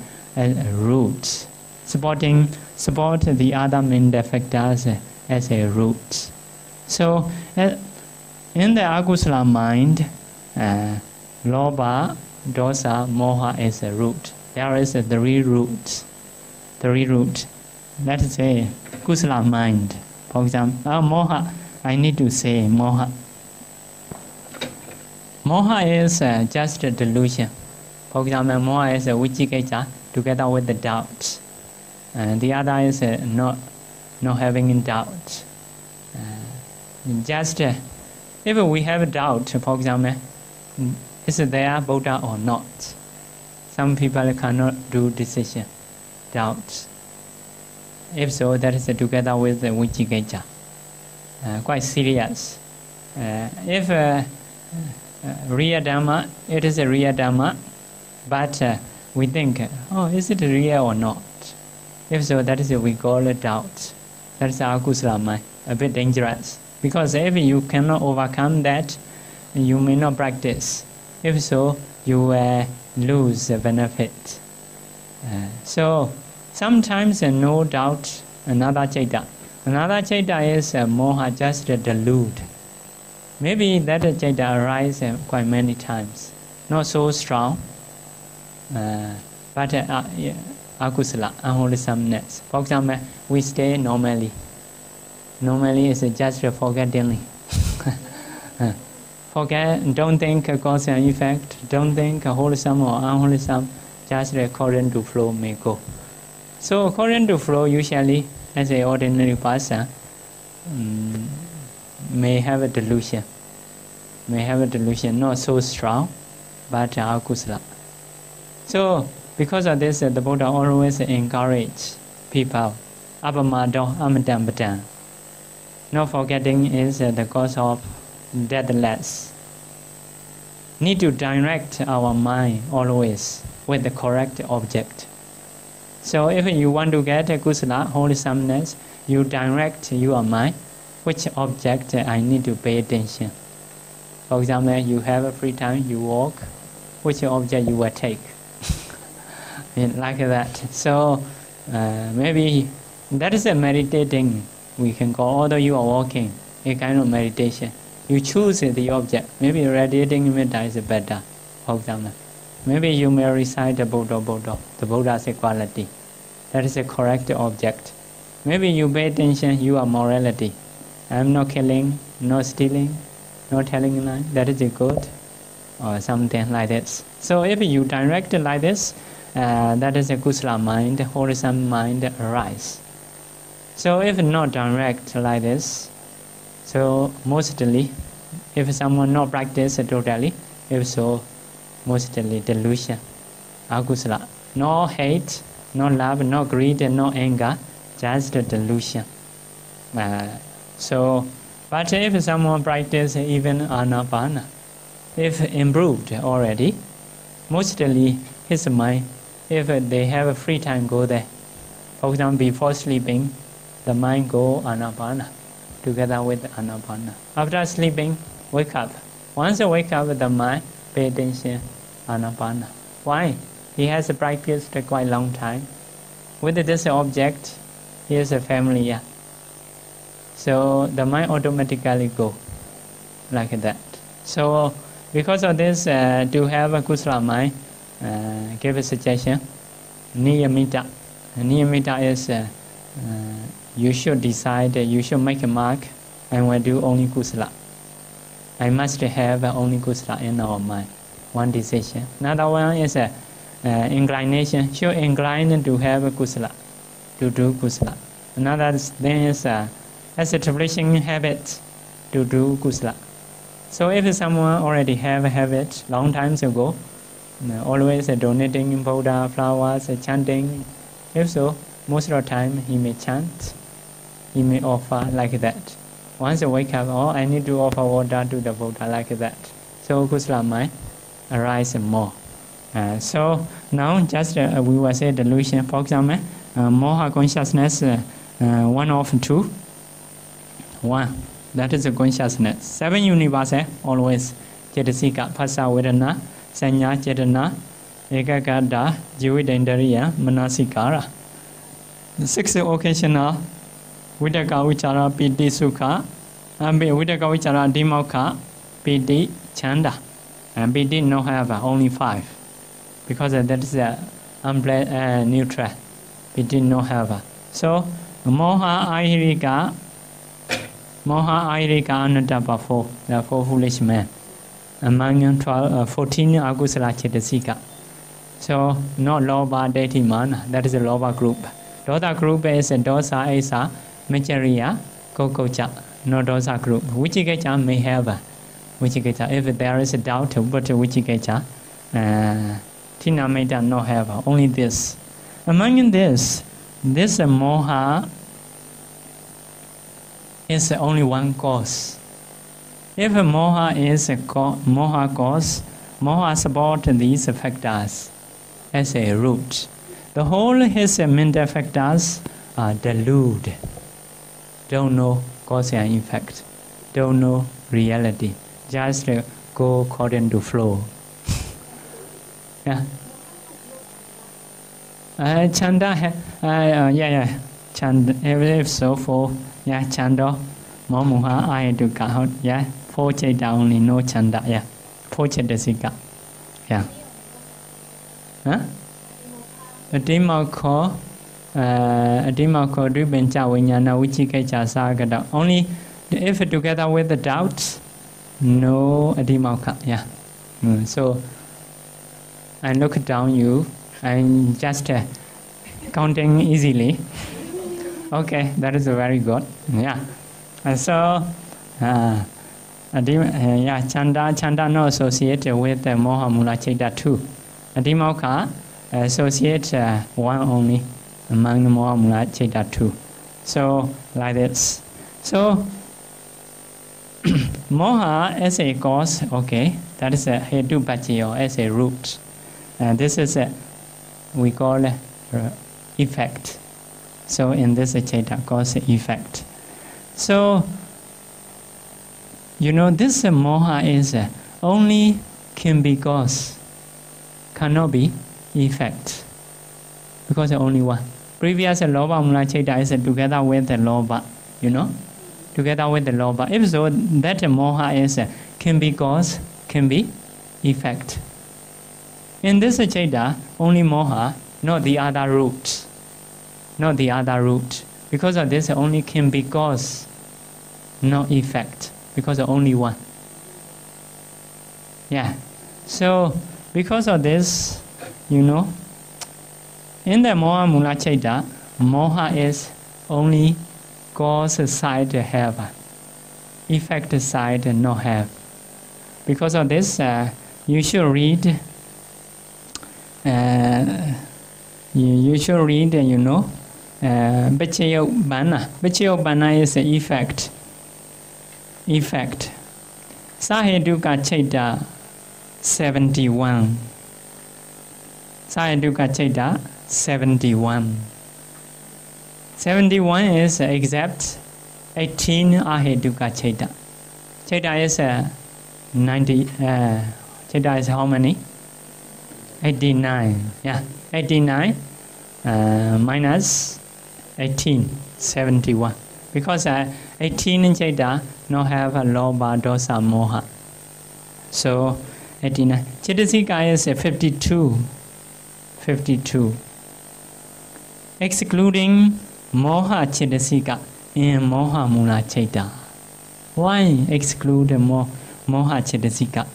root, support the other mental factors as a root. So in the akusala mind, lobha, dosa, moha is a root. There is three roots. Let's say kusala mind. For example, moha, I need to say moha. Moha is just a delusion. For example, moha is a vicikicca together with the doubt. The other is not having doubt. Just if we have a doubt, for example, is there Buddha or not? Some people cannot do decision, doubt. If so, that is together with the vicikicca. Quite serious. If real Dhamma, it is a real Dhamma, but we think, is it real or not? If so, that is we call a doubt. That is akusala mind, a bit dangerous. Because if you cannot overcome that, you may not practice. If so, you will lose the benefit. So sometimes no doubt, another chaita. Another chaita is moha, just a delude. Maybe that chaita arises quite many times. Not so strong, but akusala, unwholesomeness. For example, we stay normally. Normally it's just forgettingly. Forget, don't think cause and effect, don't think wholesome or unwholesome, just according to flow may go. So according to flow, usually as an ordinary person may have a delusion. Not so strong, but akusala. So because of this, the Buddha always encourage people, apamado amadambatan. Not forgetting is the cause of deathless. Need to direct our mind always with the correct object. So if you want to get a kusala, wholesomeness, you direct your mind, which object I need to pay attention. For example, you have a free time, you walk, which object you will take. Like that. So maybe that is a meditating, we can call, although you are walking, a kind of meditation. You choose the object. Maybe radiating metta is better, for example. Maybe you may recite the Buddha, the Buddha's quality. That is a correct object. Maybe you pay attention, your morality. I am not killing, not stealing, not telling lie. That is good, or something like this. So if you direct like this, that is a kusala mind, wholesome mind arise. So if not direct like this, so mostly, if someone not practice totally, if so, mostly delusion, akusala. No hate, no love, no greed, no anger, just delusion. But if someone practice even anapana, if improved already, mostly his mind, if they have a free time, go there. For example, before sleeping, the mind go anapana, together with anapana. After sleeping, wake up. Once you wake up, the mind pay attention anapana. Why? He has practiced quite long time. With this object, he is familiar. So the mind automatically go like that. So because of this, to have a kusala mind, give a suggestion. Niyamita. Niyamita is you should decide, you should make a mark, and will do only kusala. I must have only kusala in our mind. One decision. Another one is inclination. Should incline to have a kusala, to do kusala. Another thing is as a tradition habit to do kusala. So if someone already have a habit long time ago, always donating Buddha flowers, chanting, if so, most of the time he may chant, he may offer like that. Once you wake up, I need to offer water to the Buddha like that. So kusala mind arise more. So now just we will say delusion. For example, Moha consciousness, 1 of 2. 1. That is a consciousness. 7 universe, always. Cetasika, Phasa Vedana, Sanya Chetana, Ekagada, Jividendariya, Manasikara. 6 occasional, Vidaka Vichara, Piti Sukha, Vidaka Vichara, Dimokha, Piti Chanda. And Piti no have, only 5. Because that is neutral. Piti no have. So, Moha Ahirika, Anatapa 4, the 4 foolish men. Among 14 Agusala Chetasika. So, not Loba Deti Man, that is a Loba group. Dosa group is a Dosa Esa, Macharia, Kokocha, no Dosa group. Wichikecha may have, Wichikecha, if there is a doubt, but Wichikecha, Tina may not have, only this. Among this Moha is only one cause. If Moha is a Moha cause, Moha support these factors as a root. The whole his mental factors are deluded. Don't know cause and effect. Don't know reality. Just go according to flow. Yeah. Chanda, Chanda, if so, for Chanda, Momuha, I do count, 4 Cheta only, no Chanda, 4 Chetasika. Yeah. Huh? A Dimako, Dubencha, Winyana, Wichikecha, Sagada. Only if together with the doubts, no Adimaka, So, I look down you, I'm just counting easily. Okay, that is very good. And so, Chanda no associated with Moha Mula Cheta 2. Adimaka associate 1 only among the Moha Mula Cheta 2. So, like this. So, Moha as a cause, okay, that is a Hetu Pachiyo as a root. And this is we call effect. So in this Cheta, cause effect. So, this Moha is only can be cause, cannot be effect. Because only one. Previous Loba Mula Cheta is together with the Loba, together with the Loba. If so, that Moha is can be cause, can be effect. In this Cheta, only Moha, not the other root. Not the other root. Because of this, only can be cause, no effect. Because of only one. So, because of this, in the Moha Mula Cheta, Moha is only cause side have, effect side no have. Because of this, you should read. You should read, Bacheo Bana. Bacheo Bana is effect. Effect. Saheduka Cheta 71. Saheduka Cheta 71. 71 is exact 18 Aheduka Cheta. Cheta is 90. Cheta is how many? 89. 89 minus 18, 71. Because 18 in Cheta no have a Loba Dosa Moha. So 89. Chetasika is 52. 52. Excluding Moha Chetasika in Moha Mula Cheta. Why exclude Moha Chetasika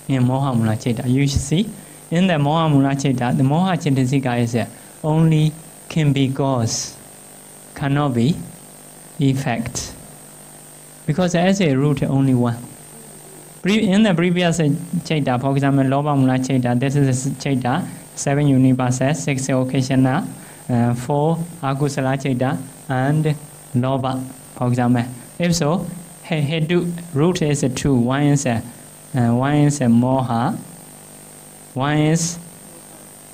in Moha Mula Cheta? You should see. In the Moha Mula Cheta, the Moha Chetasika is only can be cause, cannot be effect. Because as a root, only one. In the previous Cheta, for example, Loba Mula Cheta, this is Cheta, 7 universes, 6 occasional, 4 Akusala Cheta, and Loba, for example. If so, root is 2, one is Moha, one is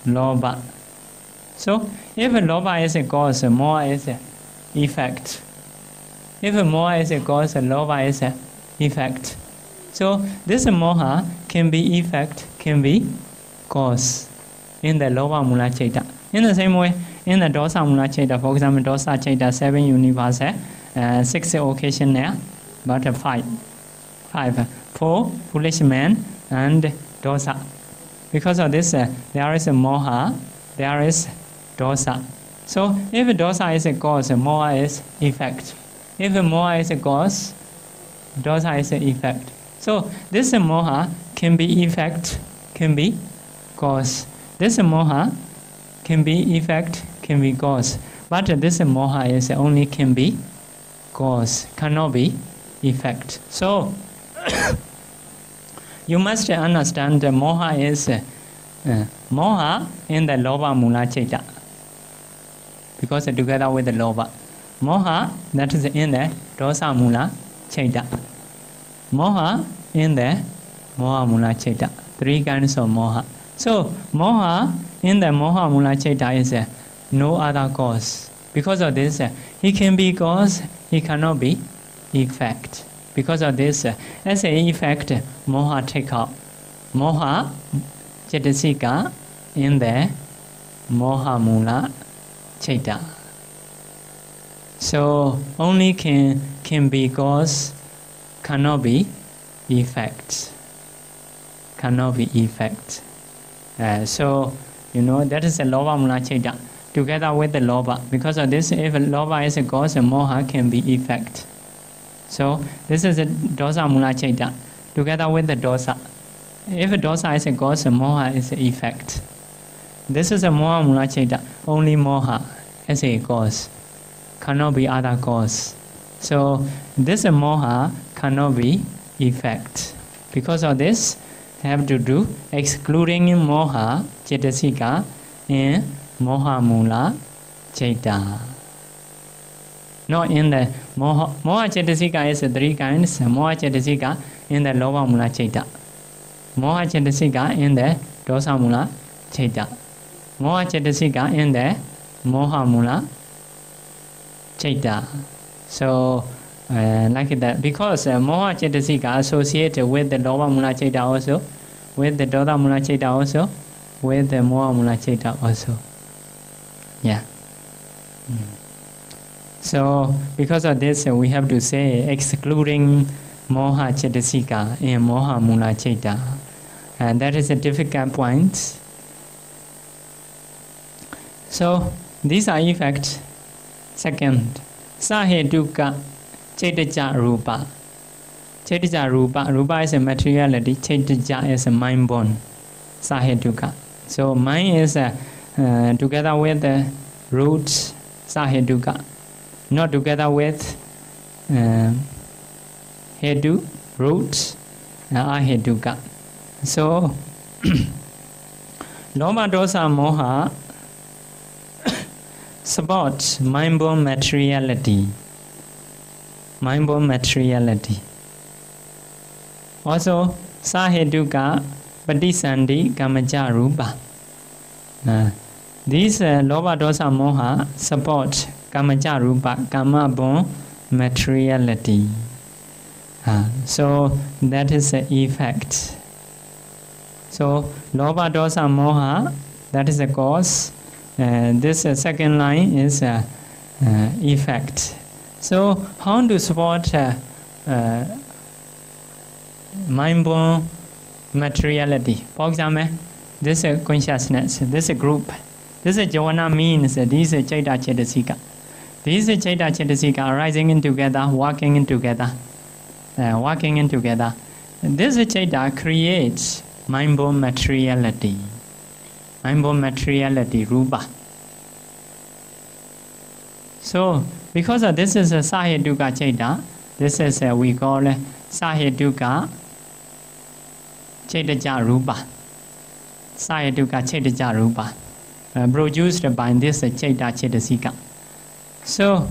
Loba. So if loba is a cause, moha is a effect. If moha is a cause, loba is a effect. So this moha can be effect, can be cause in the loba mula chaita. In the same way, in the dosa mula chaita, for example, dosa chaita 7 universe, 6 occasion there, but 5. 4 foolish men and dosa. Because of this, there is a moha, there is dosa. So if dosa is a cause, moha is effect. If moha is a cause, dosa is an effect. So this moha can be effect, can be cause. This moha can be effect, can be cause. But this moha is only can be cause, cannot be effect. So you must understand that moha is moha in the loba mula chaita. Because together with the loba. Moha, that is in the dosa mula chaita. Moha in the moha mula chaita. 3 kinds of moha. So moha in the moha mula chaita is no other cause. Because of this, he can be cause, he cannot be effect. Because of this, as an effect, moha take out. Moha cetasika in the moha mula chaita. So only can be cause, cannot be effect. Cannot be effect. So that is a loba mula chaita. Together with the loba. Because of this, if loba is a cause, moha can be effect. So this is a dosa mula chaita. Together with the dosa. If dosa is a cause, moha is an effect. This is a moha mula chaita. Only moha as a cause. Cannot be other cause. So this moha cannot be effect. Because of this, have to do excluding moha cetasika in moha mula chaita. Not in the moha cetasika is 3 kinds. Moha cetasika in the loba mula chaita. Moha cetasika in the dosa mula chaita. Moha cetasika in the moha mula chaita. So like that, because moha cetasika associated with the loba mula chaita also, with the dosa mula chaita also, with the moha mula chaita also. Yeah. So because of this, we have to say excluding moha cetasika in moha mula chaita. And that is a difficult point. So these are effects. Second, sahetuka chaitaja rupa. Chaitaja rupa. Rupa is a materiality. Chaitaja is a mind born. Sahetuka. So mind is together with the roots sahetuka. Not together with hetu, roots, ahetuka. So loba dosa moha support mind-born materiality. Mind-born materiality. Also, sahetuka patisandi kamaja rupa. These loba dosa moha support kamaja rupa, kama-born materiality. So that is the effect. So loba dosa moha, that is the cause. This second line is effect. So how to support mind-born materiality? For example, this consciousness, this group, this jhana means these chaita cetasika. These chaita cetasika arising in together, working in together, working in together. This chaita creates mind-born materiality. Mind-born materiality, rupa. So, because of this is a sahetuka chaita, this is we call sahetuka chaitaja rupa. Sahetuka chaitaja rupa, produced by this chaita cetasika. So,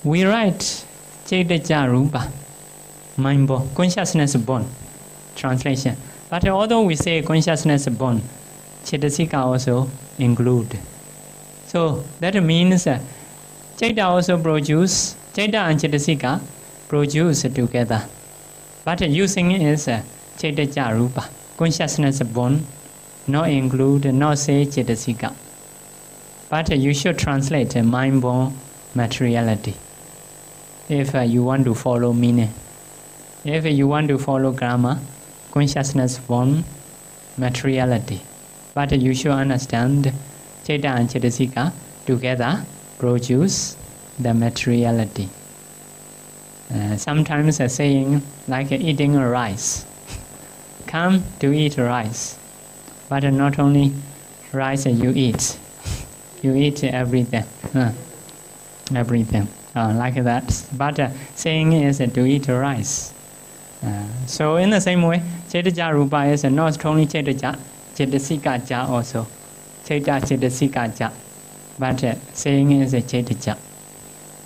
we write chaitaja rupa, mind-born, consciousness born, translation. But although we say consciousness born, cetasika also include. So that means Chaita also produce, Chaita and Cetasika produce together. But using is Chaita Rupa. Consciousness born, not include, not say Cetasika. But you should translate mind-born materiality. If you want to follow meaning. If you want to follow grammar, consciousness born materiality. But you should understand Chaita and Cetasika together produce the materiality. Sometimes saying like eating a rice. Come to eat rice. But not only rice you eat. You eat everything. Everything. Like that. But saying is to eat rice. So in the same way, Chaita Rupa is not only Chaita, Cetasika Ja also. Chaita Cetasika Ja. But saying is Chaita.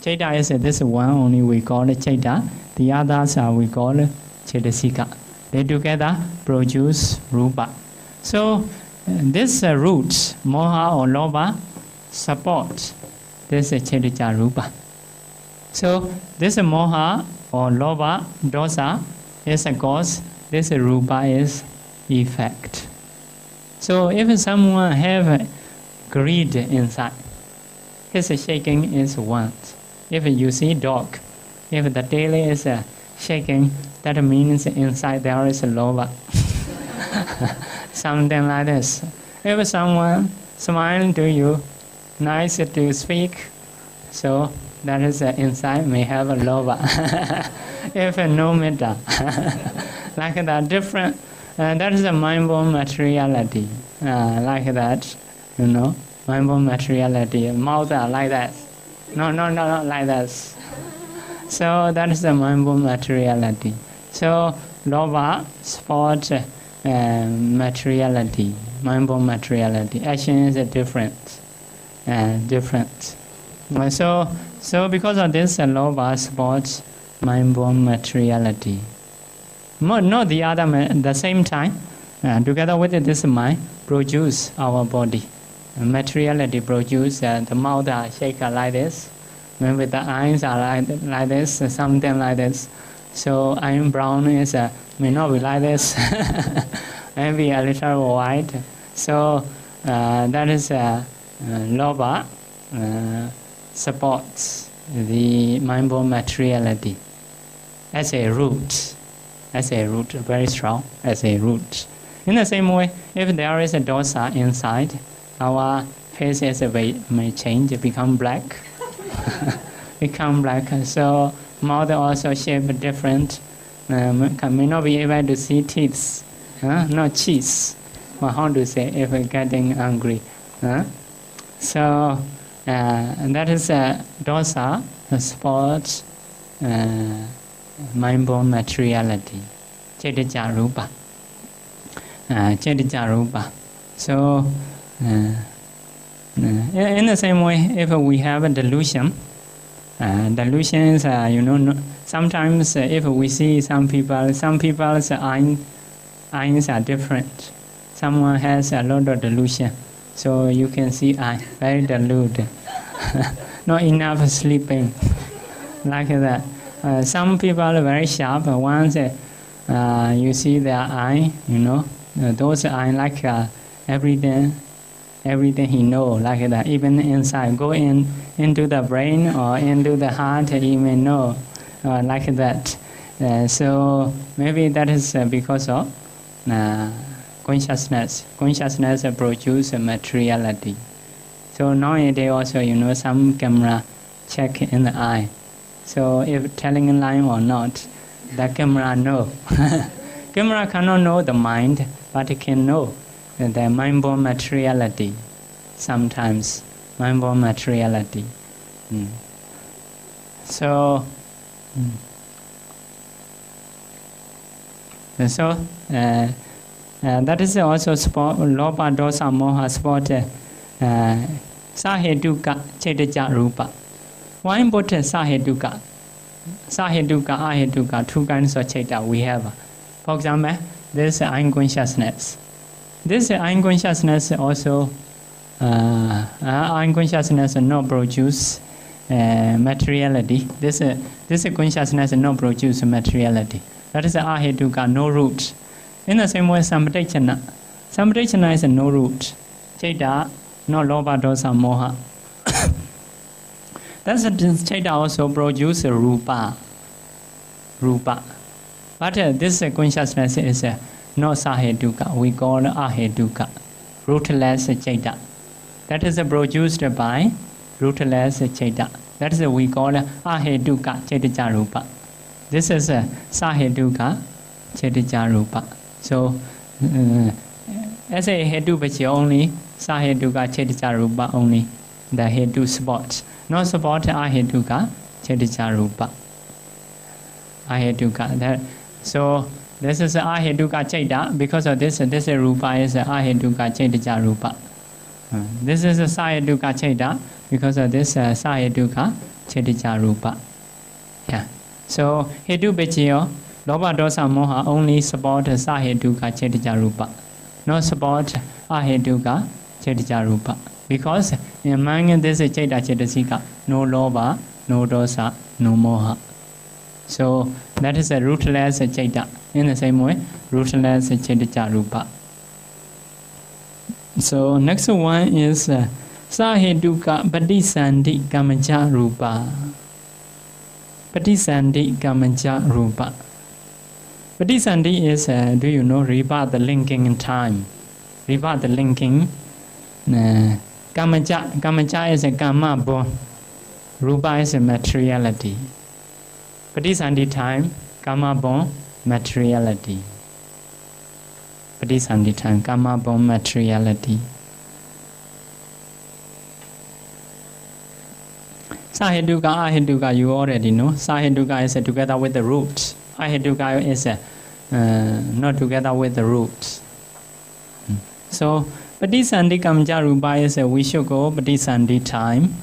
Chaita is this one only we call Chaita. The others we call Cetasika. They together produce Rupa. So this root, Moha or Loba, support this Chaita Rupa. So this Moha or Loba, Dosa is a cause. This Rupa is effect. So if someone have greed inside, his shaking is want. If you see dog, if the tail is shaking, that means inside there is a loba. Something like this. If someone smile to you, nice to speak, so that is inside may have a loba. If no metta, like that different. That is a mind-born materiality, like that, you know, mind-born materiality, mouth like that, no, like that. So that is the mind-born materiality. So Loba, sport, materiality, mind-born materiality. Action is different, different. So because of this, Loba, sport, mind-born materiality. Not the other, the same time, together with this mind, produce our body. Materiality produce the mouth shake like this, maybe the eyes are like this, something like this. So iron brown is may not be like this, maybe a little white. So that is Loba supports the mind-born materiality as a root. As a root, very strong as a root. In the same way, if there is a dosa inside, our faces may change, become black. Become black. So mouth also shape different. May not be able to see teeth, not cheese. But how to say if we're getting angry? So that is a dosa, a sport. Mind-born materiality, Chaita Rupa. Chaita Rupa. So, in the same way, if we have a delusion, delusion is, sometimes if we see some people's eyes are different. Someone has a lot of delusion, so you can see eye very deluded, not enough sleeping, like that. Some people are very sharp. Once you see their eye, those eyes like everything he know, like that. Even inside, go into the brain or into the heart, he may know, like that. So maybe that is because of consciousness. Consciousness produces materiality. So nowadays also, some camera check in the eye. So if telling a lie or not, the camera know. Camera cannot know the mind, but it can know the mind-born materiality. Sometimes mind-born materiality. So that is also sport. Lopa, dosa, moha, sport. Sahetuka, Chaita Rupa. Why important Sahetuka? Sahetuka, Ahetuka, two kinds of Chaita we have. For example, this unconsciousness. This unconsciousness also Unconsciousness not produce materiality. This consciousness not produce materiality. That is ahetuka, no root. In the same way, Sampradechana. Sampradechana is no root. Chaita, no loba, dosa, moha. That's Chaita also produce rupa. But this consciousness is no sahetuka. We call ahetuka, rootless Chaita. That is produced by rootless Chaita. That is we call ahetuka Chaitija rupa. This is sahetuka Chaitija rupa. So as a hetu bachi only, sahetuka Chaitija rupa only, the hetu support. No support ahetuka Chaitija rupa. Ahetuka. That, so this is ahetuka Chaita. Because of this rupa is ahetuka Chaitija rupa. This is a sahetuka Chaita. Because of this sahetuka Chaitija rupa. Yeah. So hetu bachiyo, loba dosa moha only support sahetuka Chaitija rupa. No support ahetuka Chaitija rupa. Because among this Chaita Chaitasika, no loba, no dosa, no moha. So that is a rootless Chaita. In the same way, rootless Chaitija rupa. So next one is sahetuka patisandi kamaja rupa. Patisandi kamaja rupa. Patisandi is, do you know, rebirth linking in time. Rebirth linking. Kamaja is a kama born. Rupa is a materiality. Patisandi time, kama born, materiality. Patisandi time, kama born, materiality. Sahetuka, ahetuka, you already know. Sahetuka is together with the roots. Ahetuka is not together with the roots. So, Patisandi Kamaja Rupa is we should go Patisandi time.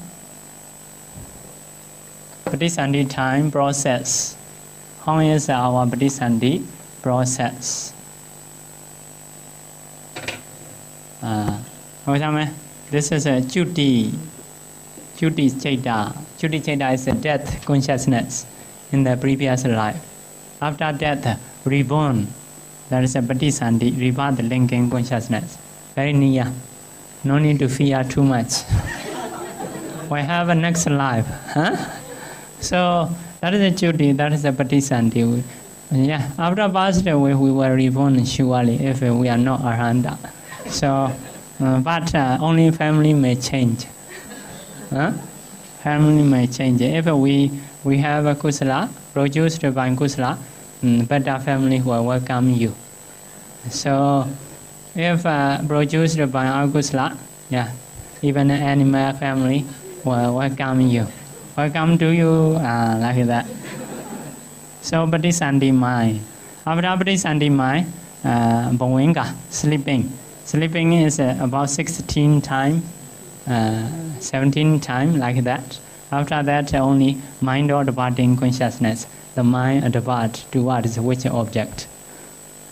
Patisandi time process. How is our Patisandi process? This is a Chuti. Chuti Chaita. Chuti Chaita is a death consciousness in the previous life. After death, reborn. That is a Patisandi, rebirth linking consciousness. Very near. No need to fear too much. We have a next life. Huh? So that is a Chuti, that is a Patisandi. Yeah, after birthday we were reborn surely if we are not Arhanta. So, but only family may change. Huh? Family may change. If we have a kusala, produced by kusala, better family will welcome you. So, if produced by akusala, yeah, even an animal family will welcome you. Welcome to you, like that. So, Patisandi mind. After Patisandi mind, Bhavinga, sleeping. Sleeping is about 16 times, 17 times, like that. After that, only mind or departing consciousness. The mind depart towards which object?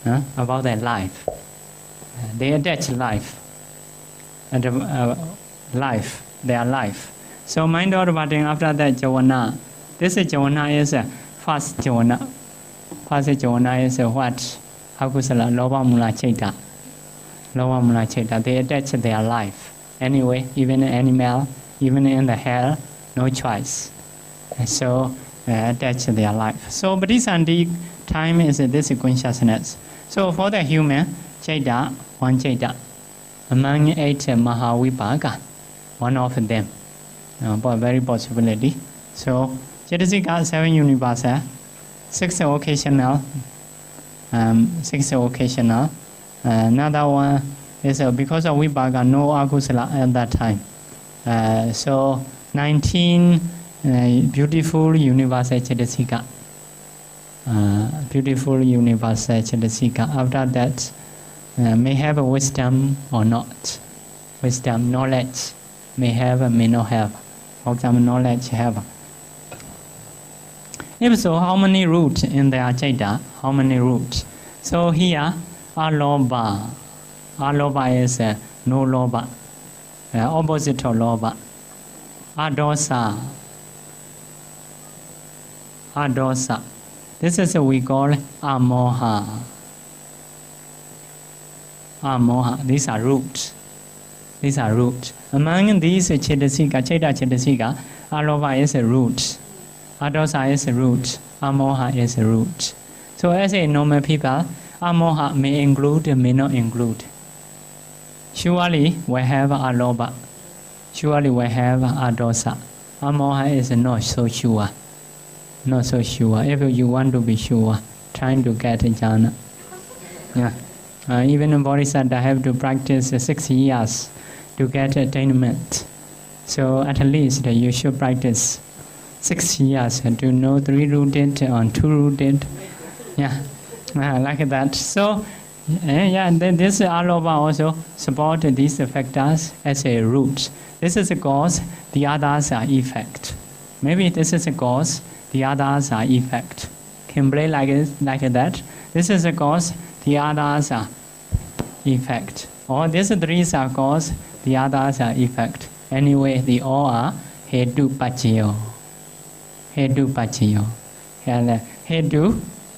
About their life. They attach life. Life, their life. So mind or departing after that, Javana. This Javana is first Javana. First Javana is what? Akusala, Loba Mula Chaita. Loba Mula Chaita. They attach their life. Anyway, even an animal, even in the hell, no choice. So attach their life. So Patisandi time is this consciousness. So for the human, Chaita, one Chaita. Among 8 Mahavibhaga, one of them. Very possibility. So Chaitasika 7 universal, 6 occasional, 6 occasional. Another one is because of Vibhaga, no akusala at that time. So 19 beautiful universal Chaitasika. Beautiful universal Chaitasika. After that, may have a wisdom or not. Wisdom, knowledge, may have, may not have. For example, knowledge have. If so, how many roots in their Chaita? How many roots? So here, Aloba. Aloba is no loba. opposite of lobha. Adosa. Adosa. This is what we call amoha. Amoha. These are roots. These are roots. Among these Chetasika, Cheta Chetasika, alobha is a root. Adosa is a root. Amoha is a root. So as a normal people, amoha may include, may not include. Surely we have alobha. Surely we have adosa. Amoha is not so sure. Not so sure. If you want to be sure, trying to get jhana. Yeah. Even a bodhisattva have to practice 6 years to get attainment. So at least you should practice 6 years to know 3-rooted or 2-rooted. Yeah, like that. So, this alobha also support these factors as a root. This is a cause, the others are effect. Maybe this is a cause, the others are effect. Can play like that. This is a cause, the others are effect. Or these 3 are cause, the others are effect. Anyway, they all are hetu paccaya. Hetu paccaya.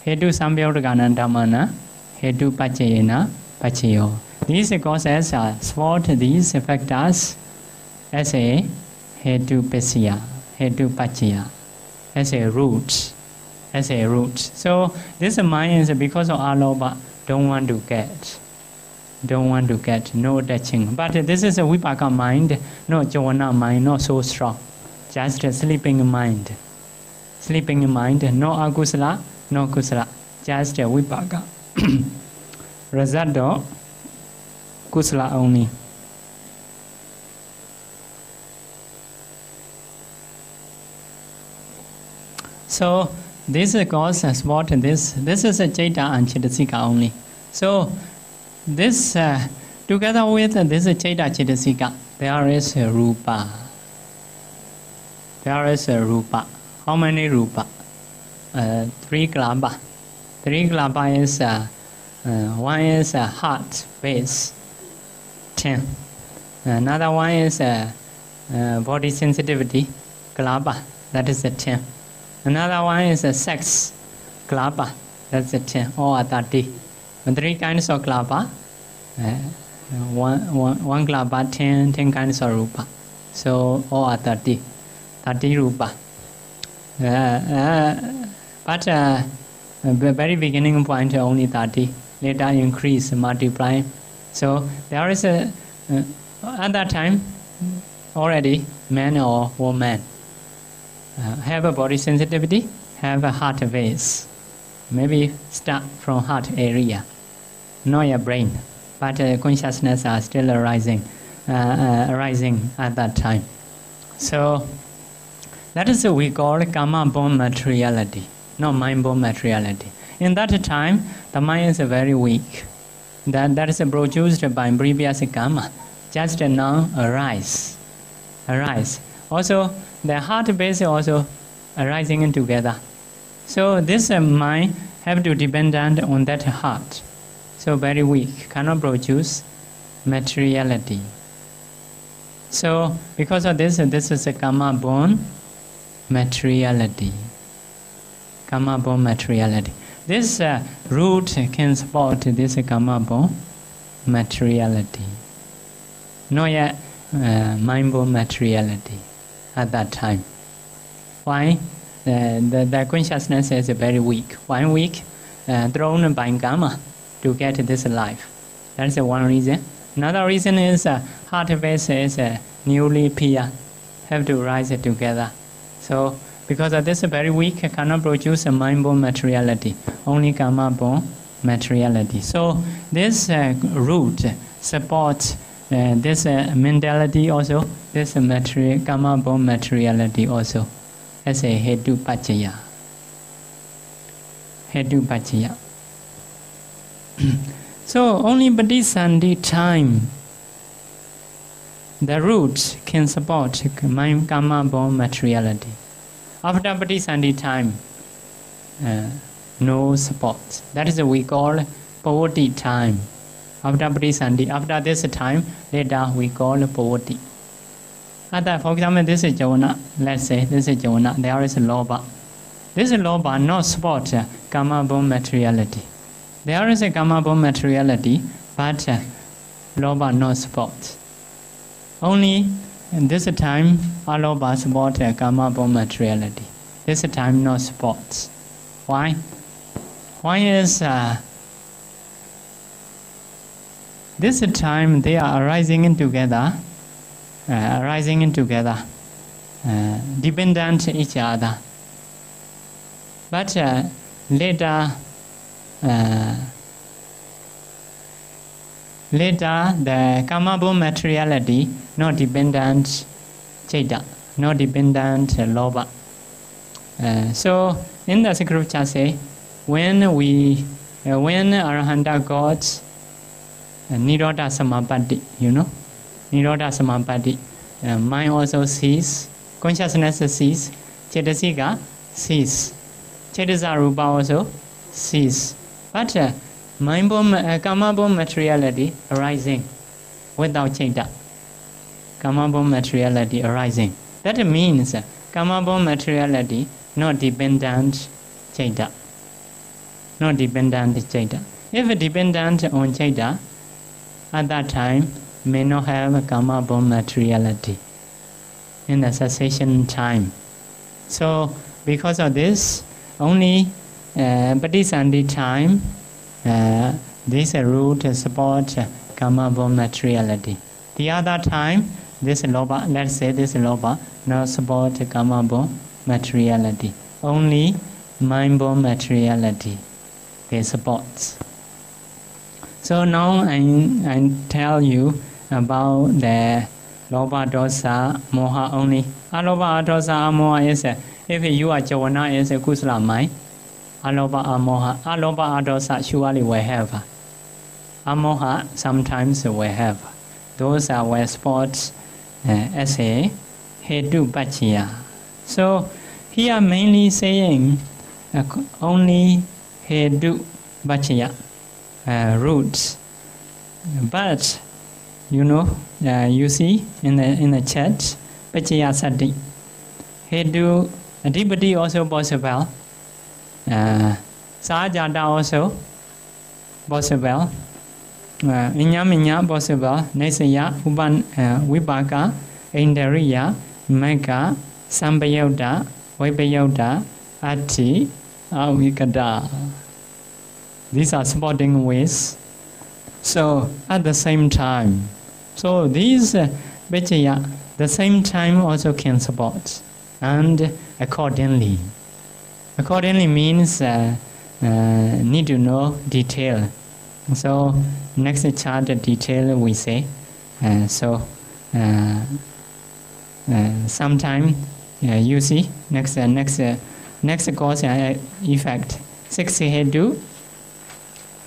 Hetu samyodagana dhammana. Hetu paccayena paccaya. These causes are support these factors as a hetu paccaya. Hetu paccaya. As a root. As a root. So this mind is because of alobha, don't want to get. Don't want to get, no touching. But this is a vipaka mind, no jhana mind, not so strong. Just a sleeping mind. Sleeping mind, no akusala, no kusala. Just a vipaka. Result, kusala only. So this cause support this. This is a Chaita and Chetasika only. So this together with this Chaita Chetasika, there is a rupa. There is a rupa. How many rupa? 3 klapa. 3 klapa is one is heart base, 10. Another one is body sensitivity, klapa, that is a 10. Another one is sex, klapa, that's a 10. All are 30. 3 kinds of klapa. One klapa, 10 kinds of rupa. So all are 30 rupa. But the very beginning point only 30. Later increase, multiply. So there is a at that time already man or woman have a body sensitivity, have a heart base. Maybe start from heart area, not your brain, but consciousness are still arising at that time. So that is what we call karma-born materiality, not mind-born materiality. In that time, the mind is very weak. That is produced by previous karma, just now arise. Also, the heart base also arising together. So this mind have to dependent on that heart. So very weak, cannot produce materiality. So because of this is a karma-born materiality. Karma-born materiality. This root can support this karma-born materiality. Not yet mind-born materiality at that time. Why? The consciousness is very weak. 1 week thrown by karma to get this life. That's one reason. Another reason is heart base is newly pure, have to rise together. So because of this very weak, cannot produce a mind-born materiality, only karma-born materiality. So this root supports this mentality also, this karma-born materiality also, as a hetu paccaya. Hetu paccaya. So only Bodhisattva time, the roots can support karma-born materiality. After Bodhisattva time, no support. That is what we call Bodhi time. After Paṭṭhāna, after this time, later we call Pavoti. For example, this is Javana. Let's say this is Javana. There is Lobha. This Lobha not support karma-born materiality. There is a karma-born materiality, but Lobha not support. Only in this time, Alobha support karma-born materiality. This time not supports. Why? Why is this time they are arising together, dependent each other. But later the karma-born materiality not dependent Chaita, not dependent Lobha. So in the scripture say, when Arahanta got Nirodha Samapatti, Nirodha Samapatti, mind also cease, consciousness cease, Cetasika cease, Cetasa Rupa also cease. But karma-born materiality arising without Chaita. Karma-born materiality arising. That means karma-born materiality not dependent Chaita. Not dependent Chaita. If dependent on Chaita, at that time may not have karma-born materiality in the cessation time. So because of this, only Paṭṭhāna time this root support karma-born materiality. The other time, this Lobha, let's say this Lobha, not support karma-born materiality. Only mind-born materiality they support. So now I tell you about the Lobha, Dosa, Moha only. Alobha, Dosa, Moha is if you are Javana is a Kusala mind. Alobha, Amoha. Alobha, Dosa surely will have. Amoha sometimes will have. Those are where sports as a Hedu Bachya. So here mainly saying only Hedu Bachya roots. But you see in the chat Bachya Sati. Hedu Adipati also possible. Sajada also possible. Inyaminya possible. Nesaya Uban Vipaka Indariya Mega Sambayauda Vipayauda Ati Avikada. These are supporting ways. So at the same time, so these Bachaya the same time also can support, and accordingly means need to know detail. So next chart detail we say. Sometime you see next cause effect. 6 hedu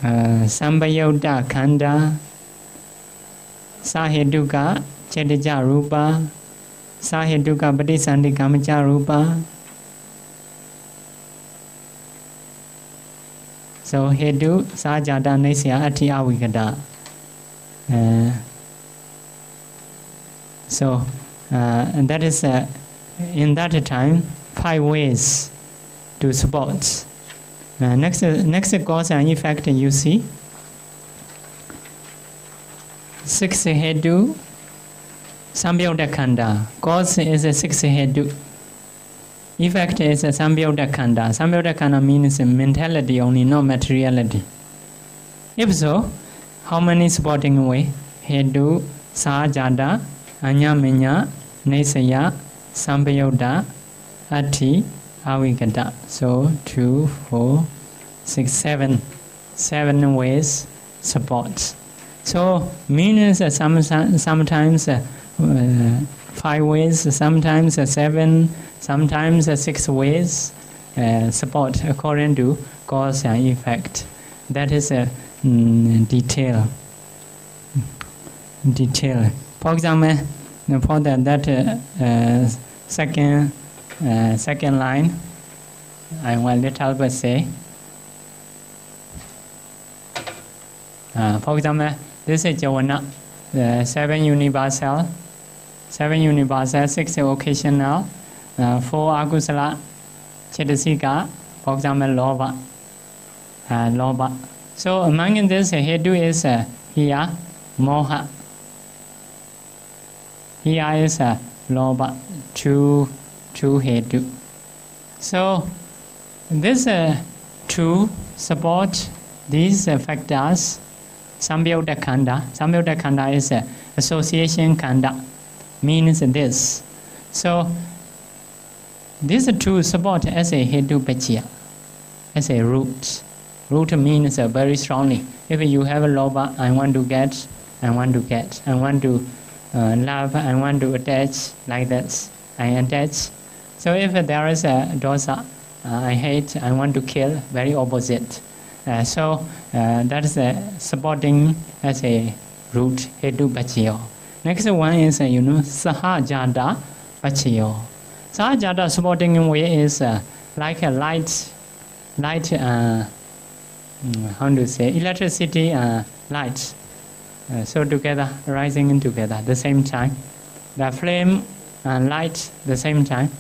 Sambayauda Kanda Saheduka Chedija Rupa Saheduka Paṭṭhāna Kamaja Rupa. So Hedu Sajada Nesya Ati Avikada. And that is in that time 5 ways to support. Next cause and effect you see. 6 hedu Sambyauda Kanda. Cause is a 6 hedu. Effect is a Sambyauda Kanda. Sambyauda Kanda means mentality only, not materiality. If so, how many supporting way? Hedu, Sajada, Anyamenya, Nesaya, Sambyauda, Ati, Avikada. So 2, 4, 6, 7. 7 ways support. So means sometimes 5 ways, sometimes 7, sometimes 6 ways support according to cause and effect. That is a detail. For example, for that second line, I will little bit say For example, this is Javana, 7 universal, 6 occasional, 4 akusala, chetasika, for example, lobha. So among this, hetu is here, moha. Here is lobha, two hetu. So this two support these factors. Samyutta khanda. Samyutta khanda is association khanda. Means this. So these two support as a hetu pachya, as a root. Root means very strongly. If you have a lobha, I want to get, I want to get, I want to love, I want to attach, like this. I attach. So if there is a dosa, I hate, I want to kill, very opposite. So that is supporting as a root, hetu pachiyo. Next one is, sahajada pachiyo. Sahajada supporting way is like a light, how to say, electricity light. So together, rising in together, the same time. The flame and light, the same time.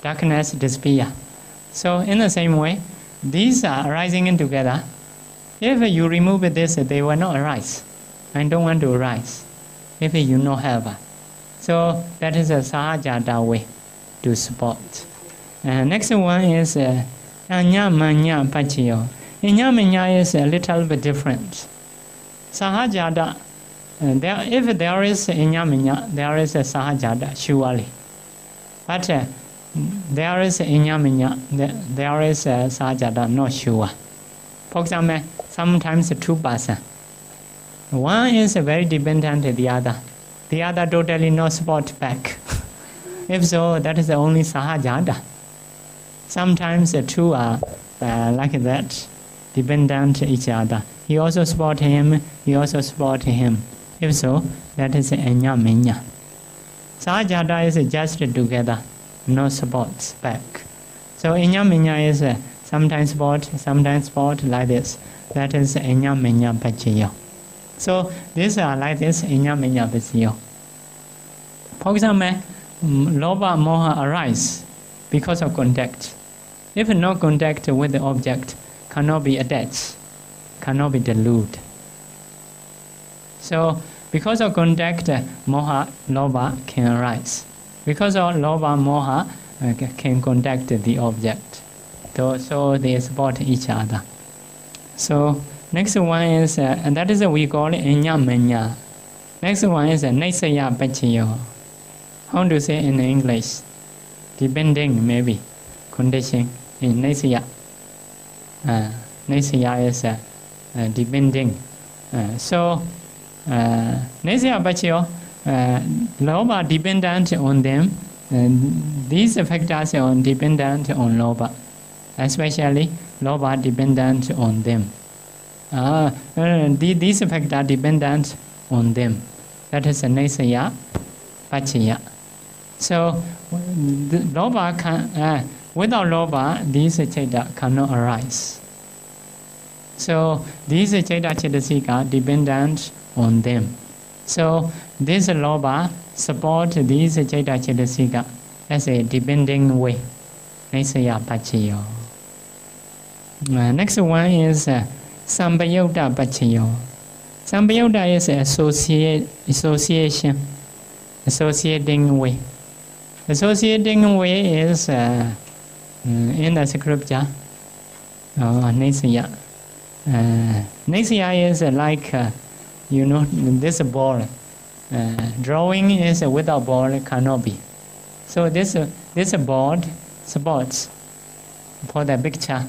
Darkness disappear. So in the same way, these are rising in together. If you remove this, they will not arise. I don't want to arise. If you not have. So that is a sahajada way to support. Next one is anya manya pachiyo. Anya manya is a little bit different. Sahajada, if there is anya manya, there is a sahajada, surely. But there is anya manya, there is a sahajada, not sure. For example, sometimes two persons. One is very dependent on the other. The other totally no support back. If so, that is only sahajada. Sometimes the two are like that, dependent on each other. He also support him, he also support him. If so, that is anya manya. Sahajada is just together, no supports back. So anya manya is sometimes support like this. That is anya manya pachiyo. So these are like this anya manya pachiyo. For example, lobha moha arise because of contact. If no contact with the object, cannot be attached, cannot be deluded. So because of contact, moha, lobha can arise. Because of lobha, moha can contact the object. So they support each other. So next one is, and that is we call it anya manya. Next one is naisaya pachiyo. How to say in English? Depending, maybe. Condition in naisaya. Naisaya is depending. So naisaya pachiyo, lobha dependent on them. These factors are dependent on lobha. Especially lobha dependent on them. These factors are dependent on them. That is a naisaya pachiya. So lobha can, without lobha, these chaita cannot arise. So these chaita chetasika dependent on them. So this lobha support these chaita chetasika as a depending way. Naisaya pachiyo. Next one is sampayutta pachiyo. Sampayutta is association, associating way. Associating way is in the scripture, naisaya. Naisaya is like, this ball. Drawing is without ball, cannot be. So this board supports for the picture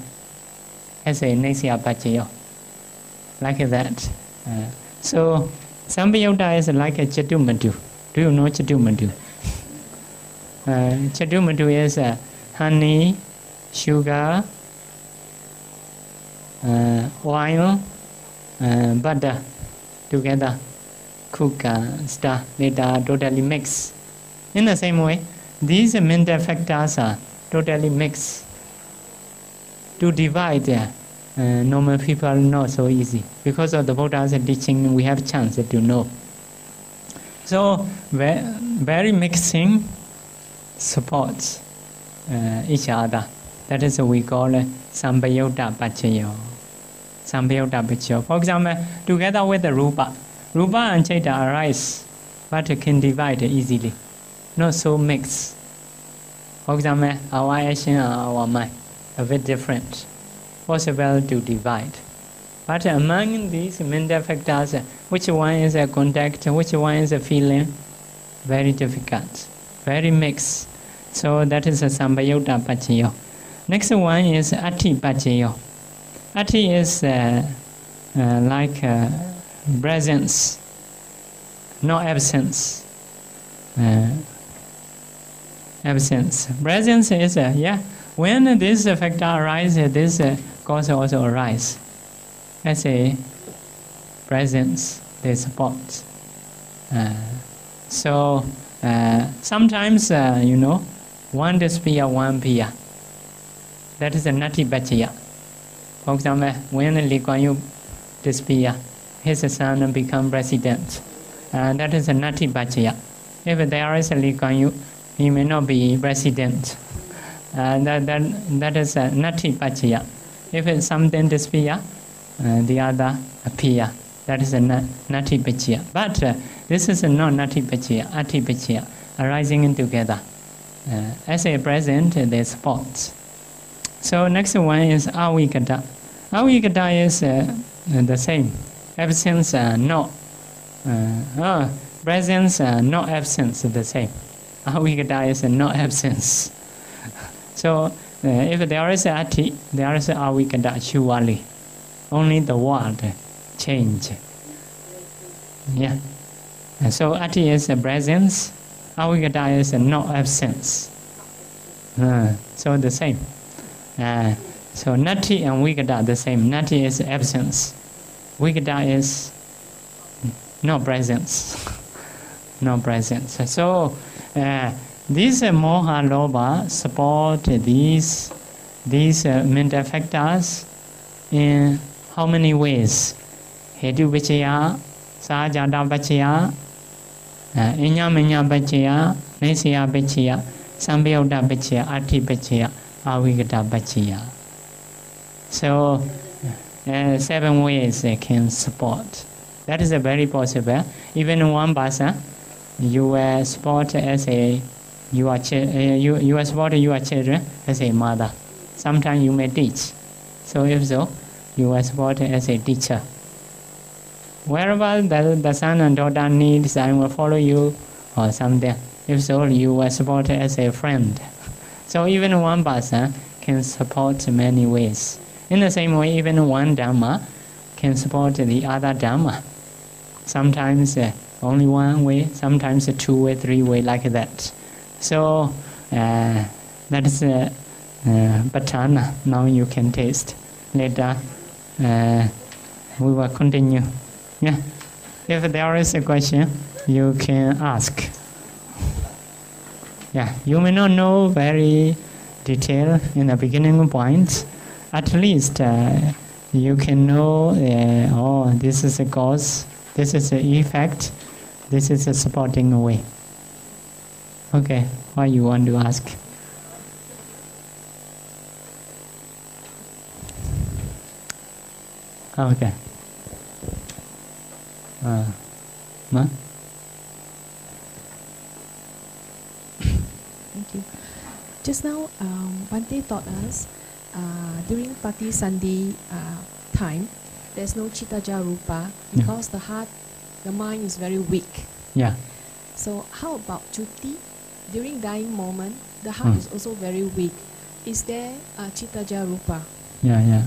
as a naisaya pachiyo, like that. So sampayutta is like a chatumadu. Do you know chatumadu? Chatumadu is honey, sugar, oil, butter together, cook, stir, later totally mix. In the same way, these mental factors are totally mixed to divide normal people not so easy. Because of the Buddha's teaching, we have chance to know. So very mixing supports each other. That is what we call Sambayutta Pachayo. Sambayutta Pachayo. For example, together with the Rupa. Rupa and Chaita arise, but can divide easily. Not so mixed. For example, our action and our mind are very different. Possible to divide. But among these mental factors, which one is a contact, which one is a feeling, very difficult, very mixed. So that is a Sambayutta Pachayo. Next one is Ati Pachayo. Ati is like presence, no absence. Absence. Presence is when this factor arises, this cause also arises. As a presence, they support. So sometimes one disappear, one appear. That is a Nati Pachayo. For example, when Lee Kuan Yew disappear, his son become president. That is a Nati Pachayo. If there is a Lee Kuan Yew, he may not be president. That is a Nati Pachayo. If something disappear, the other appear. That is a Nati Pachayo. But this is not Nati Pachayo, Ati Pachayo, arising together. As a present, they support. So next one is Avigata. Avigata is the same. Absence, no. Presence, no absence, the same. Avigata is no absence. So if there is Ati, there is Avigata surely. Only the word change. Yeah. So Ati is a presence, Avigata is no absence. So the same. So Nati and Vigata the same. Nati is absence. Vigata is no presence. No presence. So these Moha Loba support these mental factors in how many ways? Hetu Pachayo, Sahajata Pachayo, Inyamanya Pachayo, Nesaya Pachayo, Sambayutta Pachayo, Ati Pachayo, Avigata Pachayo. So 7 ways they can support. That is a very possible. Even in one person, you support as a you support your children as a mother. Sometimes you may teach. So if so, you are supported as a teacher. Wherever the son and daughter needs, I will follow you or something. If so, you are supported as a friend. So even one person can support many ways. In the same way, even one Dhamma can support the other Dhamma. Sometimes only one way, sometimes 2 way, 3 way, like that. So that is Paṭṭhāna. Now you can taste. Later we will continue. Yeah. If there is a question, you can ask. Yeah. You may not know very detailed in the beginning points. At least you can know. Oh, this is a cause. This is the effect. This is a supporting way. Okay. What you want to ask? Okay. Ma? Thank you. Just now, Bhante taught us during Pati Sandhi time, there's no Chittaja Rupa because the mind is very weak. Yeah. So how about Chuti? During dying moment, the heart is also very weak. Is there a Chittaja Rupa? Yeah.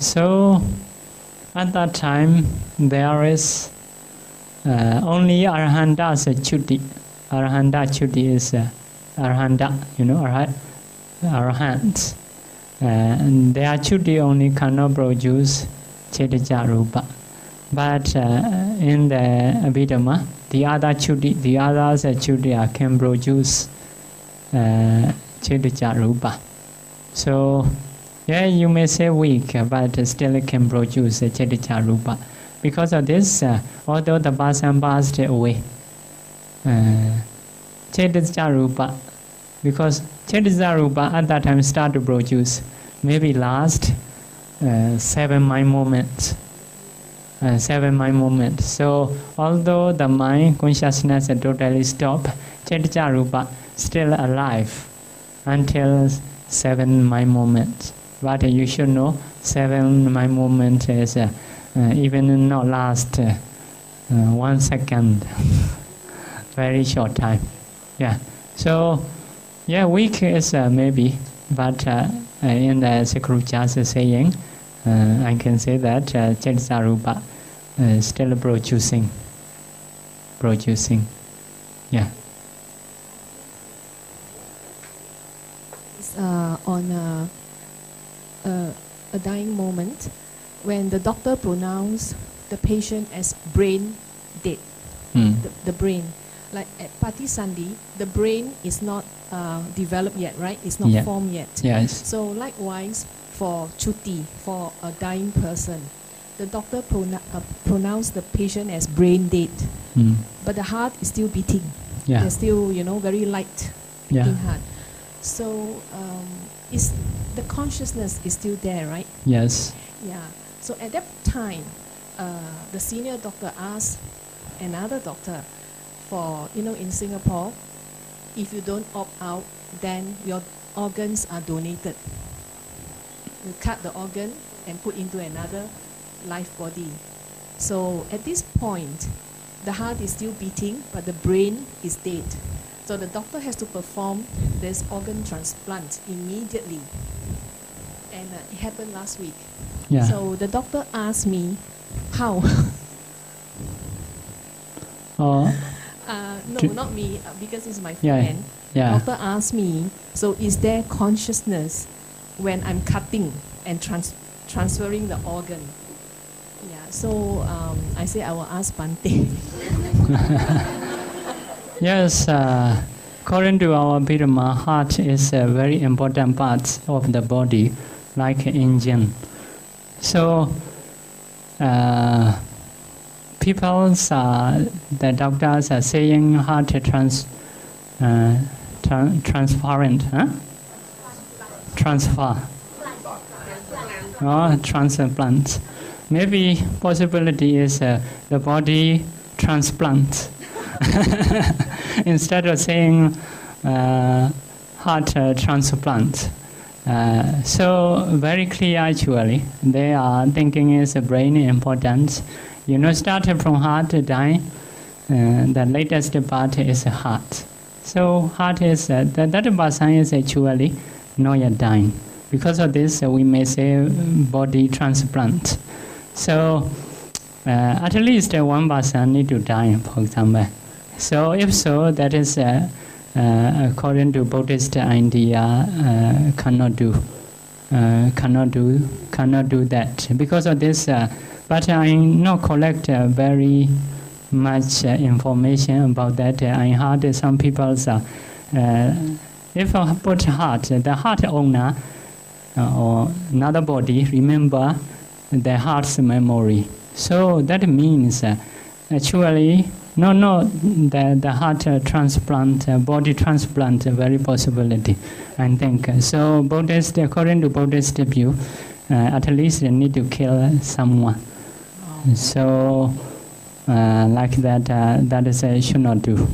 So at that time, there is only Arahanta's Chuti. Arahanta Chuti is Arahanta, Arahants. And their Chuti only cannot produce Chittaja Rupa. But in the Abhidhamma, the others Chuti can produce Chittaja Rupa. So Yeah, you may say weak, but still can produce Chetija Rupa. Because of this, although the person passed away, Chetija Rupa, because Chetija Rupa at that time start to produce, maybe last 7 mind moments. 7 mind moments. So, although the mind consciousness totally stopped, Chetija Rupa still alive until 7 mind moments. But you should know 7 mind moments is even not last 1 second. Very short time. Yeah. So, yeah, weak is maybe, but in the Sakruja's saying, I can say that Chetija Rupa still producing. Yeah. It's on a dying moment when the doctor pronounced the patient as brain dead. The brain. Like at Paṭṭhāna, the brain is not developed yet, right? It's not formed yet. Yes. So likewise, for Chuti, for a dying person, the doctor pronounced the patient as brain dead, but the heart is still beating. Yeah. There's still, very light beating heart. So the consciousness is still there, right? Yes. Yeah. So at that time, the senior doctor asked another doctor, for in Singapore, if you don't opt out, then your organs are donated. You cut the organ and put into another life body. So at this point, the heart is still beating, but the brain is dead. So the doctor has to perform this organ transplant immediately. And it happened last week. Yeah. So the doctor asked me, how? No, not me, because it's my friend. Yeah. Doctor asked me, so is there consciousness when I'm cutting and transferring the organ? Yeah, so I say I will ask Bhante. Yes, according to our Abhidhamma, heart is a very important part of the body, like an engine. So, the doctors are saying heart transparent, transfer, or transplant. Maybe possibility is the body transplant. Instead of saying heart transplant. So very clear actually. They are thinking is the brain important. Started from heart to die. The latest part is heart. So heart is that person is actually not yet dying. Because of this, we may say body transplant. So at least one person need to die, for example. So if so, that is according to Buddhist idea, cannot do that. Because of this, but I not collect very much information about that. I heard some people if I put heart, the heart owner or another body remember the heart's memory. So that means actually the heart transplant, body transplant, very possibility, I think. So Buddhist, according to Buddhist view, at least they need to kill someone. Oh. So like that, that is should not do. Okay.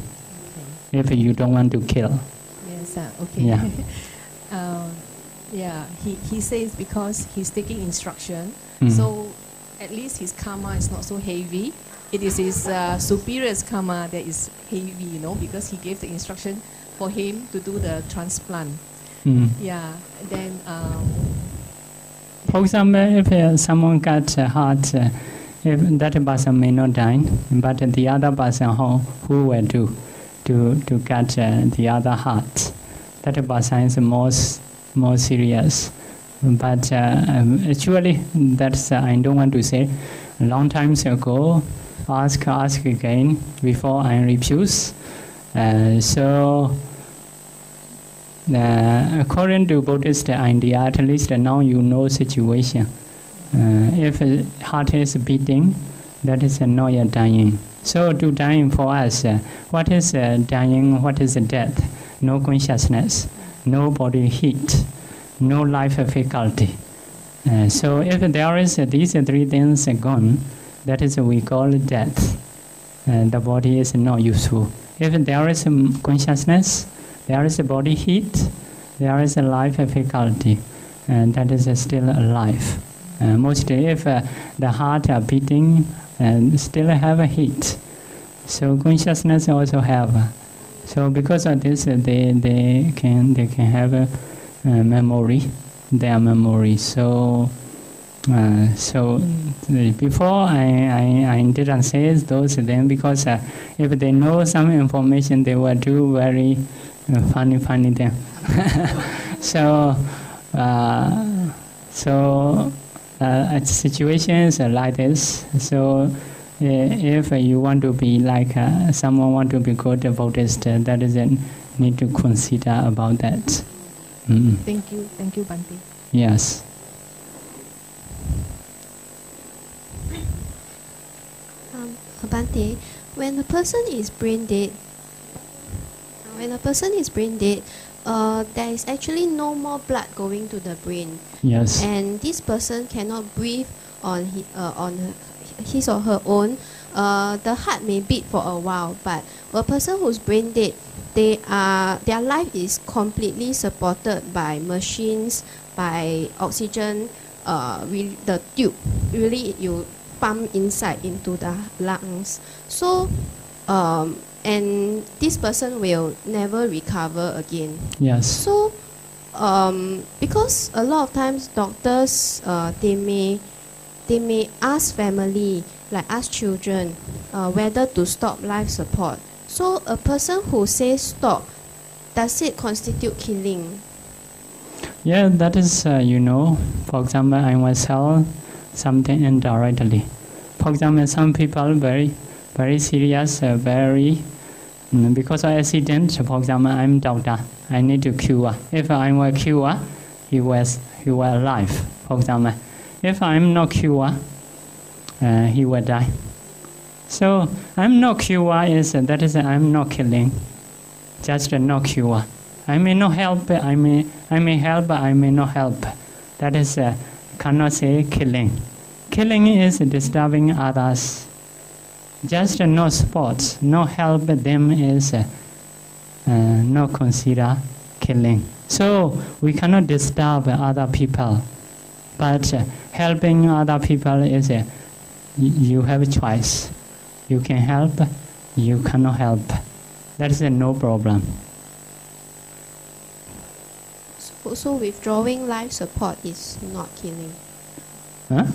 If you don't want to kill. Yes, okay. Yeah. Yeah, he says because he's taking instruction, so at least his karma is not so heavy. It is his superior's karma that is heavy, because he gave the instruction for him to do the transplant. Yeah, then... for example, if someone got heart, if that person may not die, but the other person who will do to get the other heart, that person is more serious. But actually, that's I don't want to say. A long time ago, ask again before I refuse. So according to Buddhist idea, at least now you know situation. If heart is beating, that is not yet dying. So to dying for us, what is dying? What is death? No consciousness, no body heat, no life faculty. So if there is these three things gone, that is we call death. The body is not useful. If there is consciousness, there is a body heat, there is a life faculty, and that is still alive. Mostly if the heart are beating and still have a heat, so consciousness also have. So because of this, they can have a memory, their memory. So before I didn't say those things because if they know some information, they will do very funny things. Situations like this. So if you want to be like someone want to be good Buddhist, that is need to consider about that. Thank you, Bhante. Yes. Bhante, when a person is brain dead, there is actually no more blood going to the brain. Yes. And this person cannot breathe on his or her own. The heart may beat for a while, but a person who's brain dead, their life is completely supported by machines, by oxygen, the tube. Really, you pump inside into the lungs. So, and this person will never recover again. Yes. So, because a lot of times doctors, they may ask family, like ask children, whether to stop life support. So, a person who says stop, does it constitute killing? Yeah, that is, for example, I will sell something indirectly. For example, some people very serious, because of accident. For example, I'm doctor, I need to cure. If I will cure, he will alive. For example, if I'm not cure, he will die. So I'm not cure that is I'm not killing, just not cure. I may not help. I may help. I may not help. That is cannot say killing. Killing is disturbing others. Just no support, no help them is not consider killing. So we cannot disturb other people. But helping other people is you have a choice. You can help, you cannot help. That is no problem. So withdrawing life support is not killing. Huh?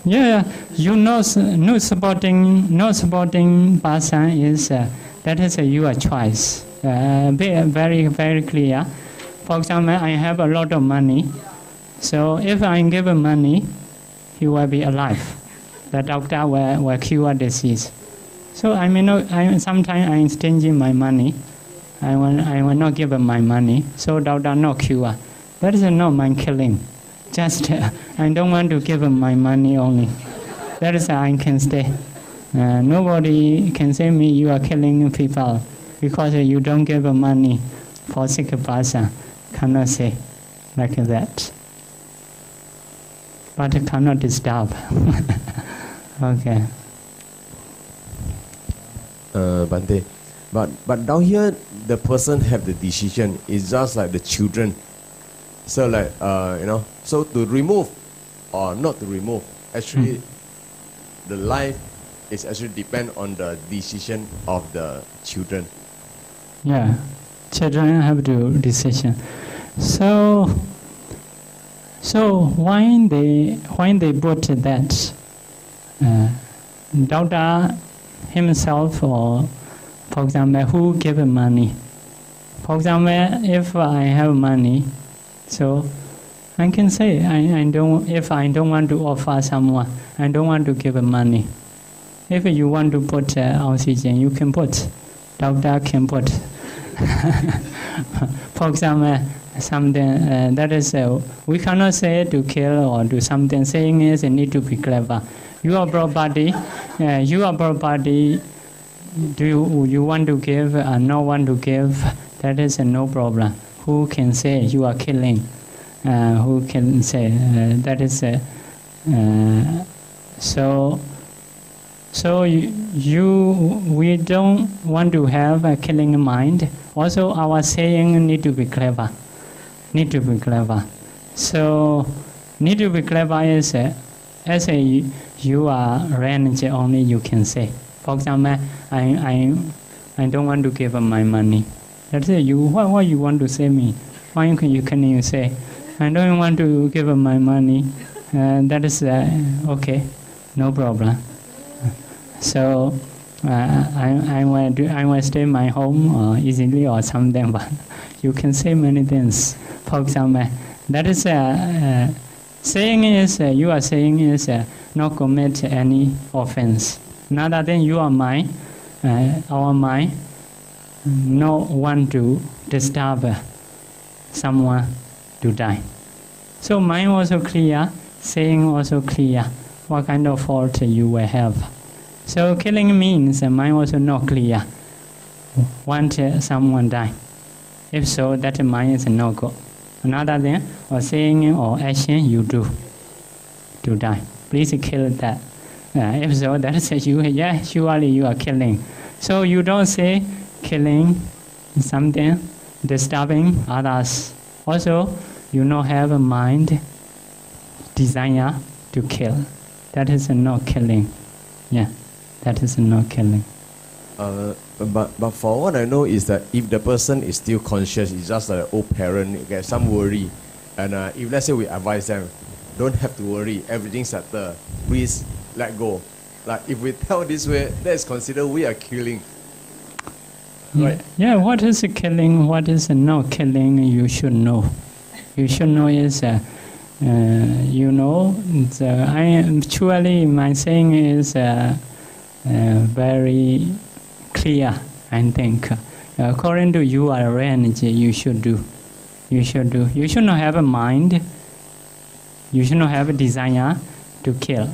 Yeah, no supporting person is that is your choice. Very, very clear. For example, I have a lot of money, so if I give him money, he will be alive. The doctor will cure disease. So I may not. Sometimes I stingy my money. I will not give him my money. So doctor no cure. That is not my killing. Just I don't want to give him my money only. That is I can stay. Nobody can say me you are killing people because you don't give him money for sick person. Cannot say like that. But cannot disturb. Okay. Bhante, but down here the person have the decision. It's just like the children. So like so to remove or not to remove, actually the life is actually depend on the decision of the children. Yeah, children have the decision. So why they put that doctor himself or for example who give money? For example, if I have money, so I can say if I don't want to offer someone, I don't want to give money. If you want to put oxygen, you can put. doctor can put. For example, something that is we cannot say to kill or do something. Saying is you need to be clever. Your property, do you want to give or no want to give? That is no problem. Who can say you are killing? Who can say that is so we don't want to have a killing mind. Also, our saying need to be clever. Need to be clever. So, need to be clever is as you are range only you can say. For example, I don't want to give my money. That's it. What you want to say me? Why can you say I don't want to give my money? That is okay, no problem. So I will stay in my home easily or something, but you can say many things. For example, that is saying is you are saying is not commit any offense. Another thing, you are mind, our mind, no want to disturb someone to die. So mind also clear, saying also clear. What kind of fault you will have? So killing means mind also not clear. Want someone die. If so, that mind is no good. Another thing, or saying or action you do to die. Please kill that. If so, that is you. Yeah, surely you are killing. So you don't say killing something, disturbing others. Also, you don't have a mind desire to kill. That is not killing. Yeah, that is not killing. But for what I know is that if the person is still conscious, it's just like an old parent, get some worry. And if let's say we advise them, don't have to worry, everything's settled, please let go. Like if we tell this way, that is considered we are killing. Right? Yeah, what is killing, what is not killing, you should know. You should know is, you know, truly my saying is very clear, I think. According to your range, you should do. You should do. You should not have a mind. You should not have a desire to kill.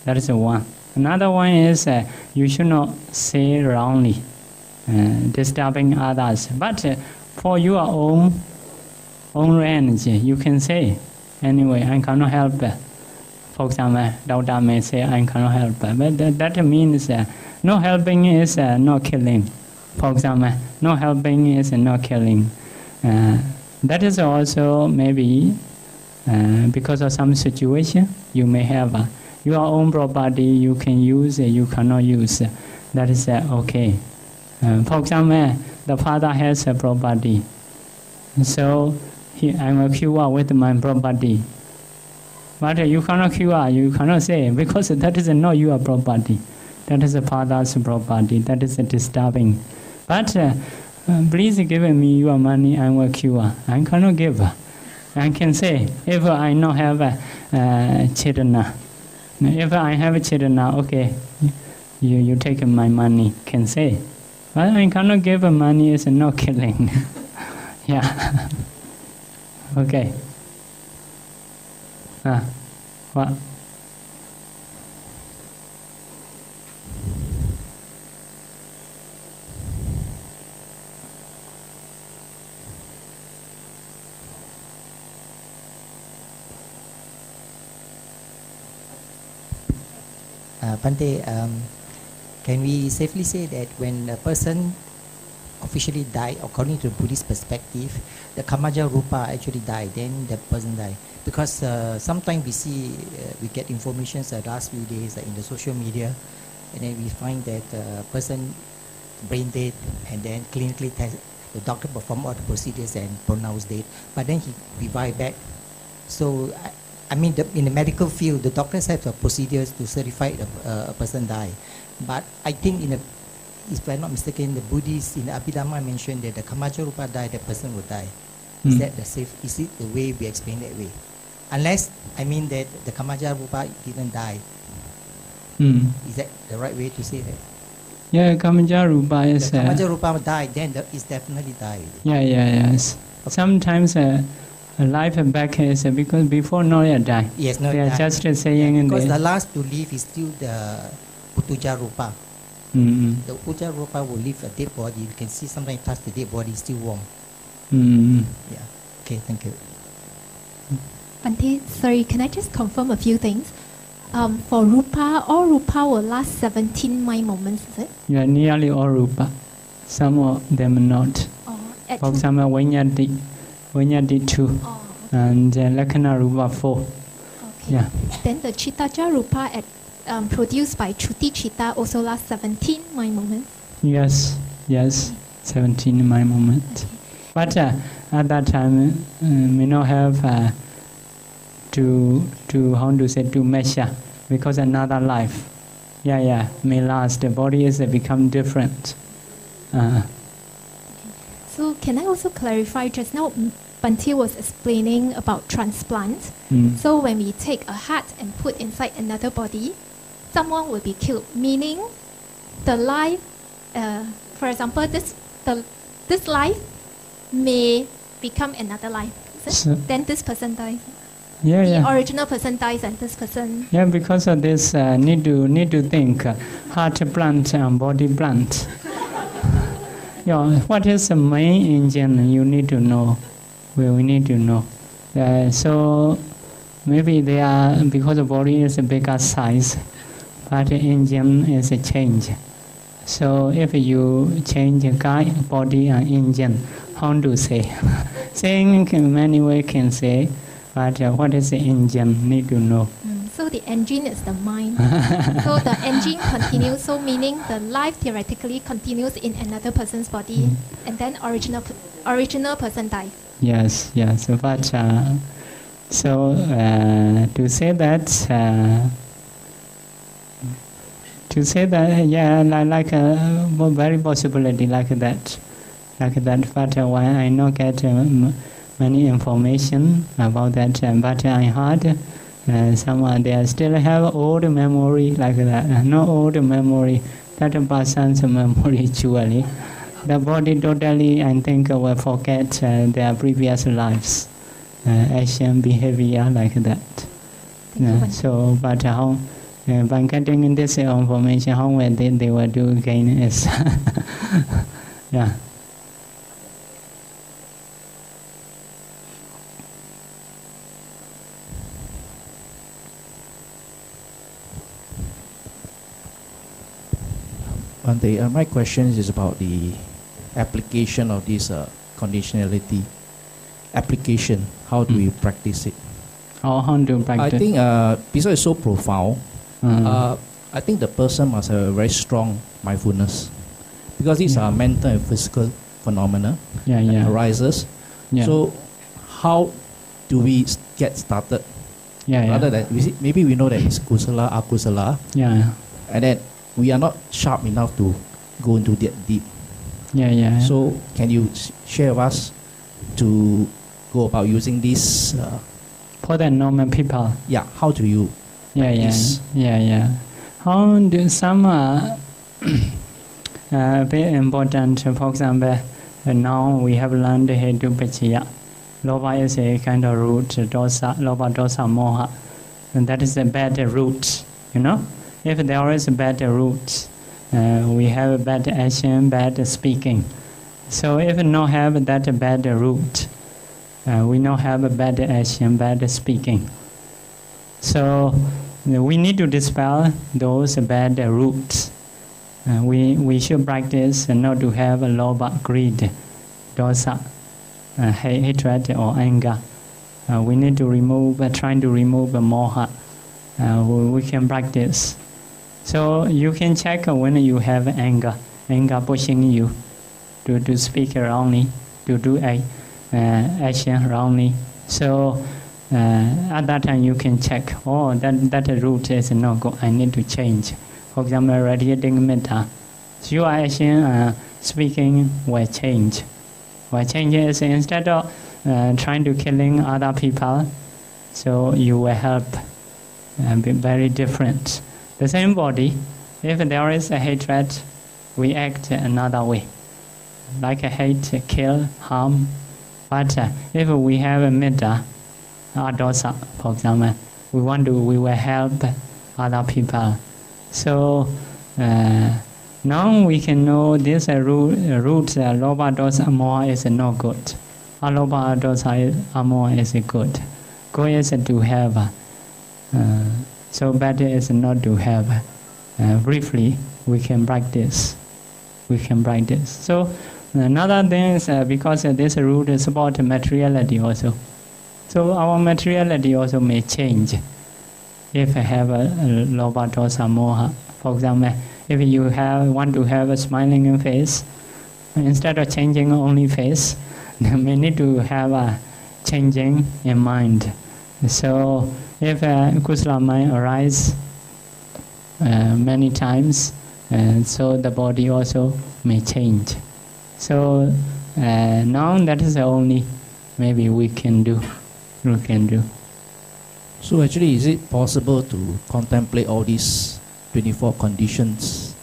That is one. Another one is you should not say wrongly, disturbing others. But for your own range, you can say, anyway, I cannot help. For example, doctor may say, I cannot help. But that means no helping is not killing. For example, no helping is not killing. That is also maybe because of some situation you may have your own property you can use, you cannot use. That is okay. For example, the father has a property, so I will cure with my property. But you cannot cure, you cannot say, because that is not your property. That is the father's property. That is disturbing. But please give me your money, I will cure. I cannot give. I can say, if I not have children, if I have children, okay, you take my money, can say. But I cannot give money, is not killing. Yeah. Okay. What? Bhante, can we safely say that when a person officially died, according to Buddhist perspective, the Kamaja Rupa actually died, then the person died? Because sometimes we see, we get information the last few days in the social media, and then we find that the person brain dead, and then clinically test, the doctor performed all the procedures and pronounced dead, but then he revived back. So, I mean, in the medical field, the doctors have procedures to certify a person die. But I think, if I'm not mistaken, the Buddhists in the Abhidhamma mentioned that the Kamaja Rupa died, the person will die. Is that the safe? Is it the way we explain that way? Unless, I mean that the Kamaja Rupa didn't die. Is that the right way to say that? Yeah, Kamaja Rupa is. The Kamaja Rupa died, then it's definitely died. Yes. Sometimes life back is because before not yet die. Yes, no, They are died. just saying in Because the. the last to live is still the Uttuja Rupa. Mm, The Uttuja Rupa will leave a dead body. You can see sometimes touch the dead body, it's still warm. mm. Yeah. Okay, thank you. Bhante, sorry, can I just confirm a few things? For Rupa, all Rupa will last 17 mind moments, is it? Yeah, nearly all Rupa. Some of them not. Or at For two- example, Vinyati 2 Oh, and Lakkhana Rupa 4. okay. Yeah. Then the Chittaja Rupa produced by Chuti Chitta also lasts 17 mind moments. Yes, 17 in my moment. Okay. But at that time, we not have to measure because another life. May last. The body is become different. So can I also clarify, just now Bhante was explaining about transplant. Mm. So when we take a heart and put inside another body, someone will be killed, meaning the life, for example, this life may become another life. Is it? So- Then this person dies. Yeah. The original person dies and this person. Yeah, because of this, need to think heart plant and body plant. What is the main engine? You need to know. We need to know. So maybe they are because the body is a bigger size, but the engine is a change. So if you change body and engine, how to say? Saying in many ways can say. But what is the engine? Need to know. So the engine is the mind. So the engine continues, so meaning the life theoretically continues in another person's body, and then original person dies. Yes. But to say that, like a very possibility like that. But when I not get many information about that, but I heard someone they still have old memory like that. No old memory, that person's memory actually. The body totally, I think, will forget their previous lives, action, behavior like that. So, but how by getting this information, how will they will do again is yeah. Bhante, my question is about the application of this conditionality. Application, how do we practice it? How to I practice? think because it's so profound, I think the person must have a very strong mindfulness, because these are mental and physical phenomena that arises. Yeah. So how do we get started? Rather than maybe we know that it's kusala, akusala, and then we are not sharp enough to go into that deep. So can you share with us to go about using this? For the normal people. How do you practice? How do some very important, for example, now we have learned Hetu Pachaya. Loba is a kind of root, dosa, loba, dosa, moha. And that is a bad root, If there is a bad root, we have bad action, bad speaking. So if we not have that bad root, we not have a bad action, bad speaking. So we need to dispel those bad roots. We should practice not to have a loba, greed, dosa, hatred or anger. We need to remove, trying to remove moha. We can practice. So you can check when you have anger pushing you to speak wrongly, to do action wrongly. So at that time you can check, that route is not good, I need to change. For example, radiating metta. Your action, speaking will change. What changes instead of trying to killing other people, so you will help be very different. The same body, if there is a hatred, we act another way, like hate, kill, harm. But if we have a metta, adosa, for example, we will help other people. So now we can know this root loba dosa amor is not good. Aloba dosa amor is good. Good is to have. So bad is not to have. Briefly, we can practice. So another thing is because this root is about materiality also. So our materiality also may change if I have a loba dosa moha. For example, if you want to have a smiling face, instead of changing only face, we need to have a changing in mind. So if kusala mind arises many times, so the body also may change. So now that is the only maybe we can do. So actually, is it possible to contemplate all these 24 conditions?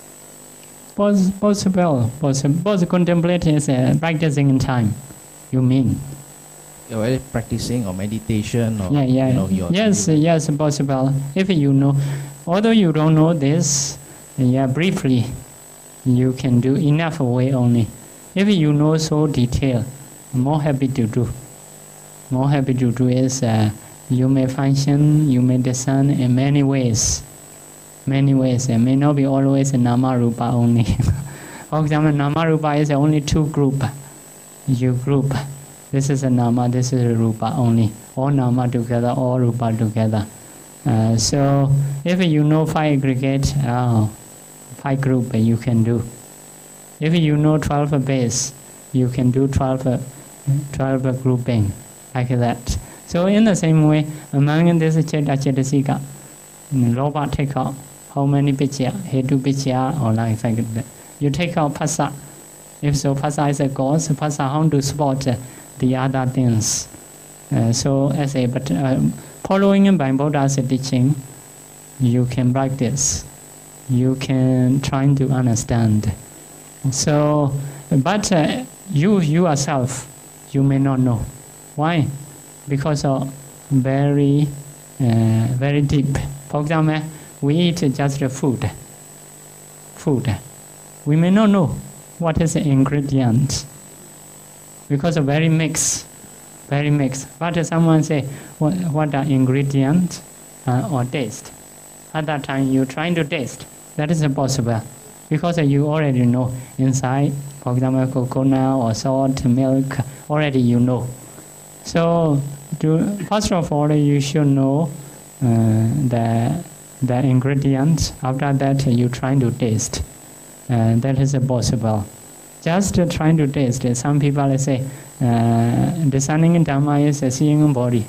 Possible. Contemplate is practicing in time. You mean? You're practicing or meditation or Yes, possible. If you know, although you don't know this, briefly, you can do enough way only. If you know so detailed, more happy to do. More happy to do is you may function, you may discern in many ways. It may not be always nama rupa only. For example, nama rupa is only two group. You group. This is a nama, this is a rupa only. All nama together, all rupa together. So if you know 5 aggregate, 5 group you can do. If you know 12 base, you can do 12 grouping like that. So in the same way, among this Cetasika, loba take out how many pichya, hetu pichya, or like that. You take out pasa. If so, pasa is a cause. Pasa how to support the other things. Following by Buddha's teaching, you can practice. You can try to understand. So, but you yourself, you may not know. Why? Because of very deep. For example, we eat just food. We may not know what is the ingredient because of very mixed. But someone say, what are ingredients or taste? At that time, you trying to taste. That is possible because you already know inside. For example, coconut or salt, milk. Already you know. So first of all, you should know the ingredients. After that, you trying to taste. That is possible. Just trying to taste. Some people say, discerning in Dhamma is seeing body.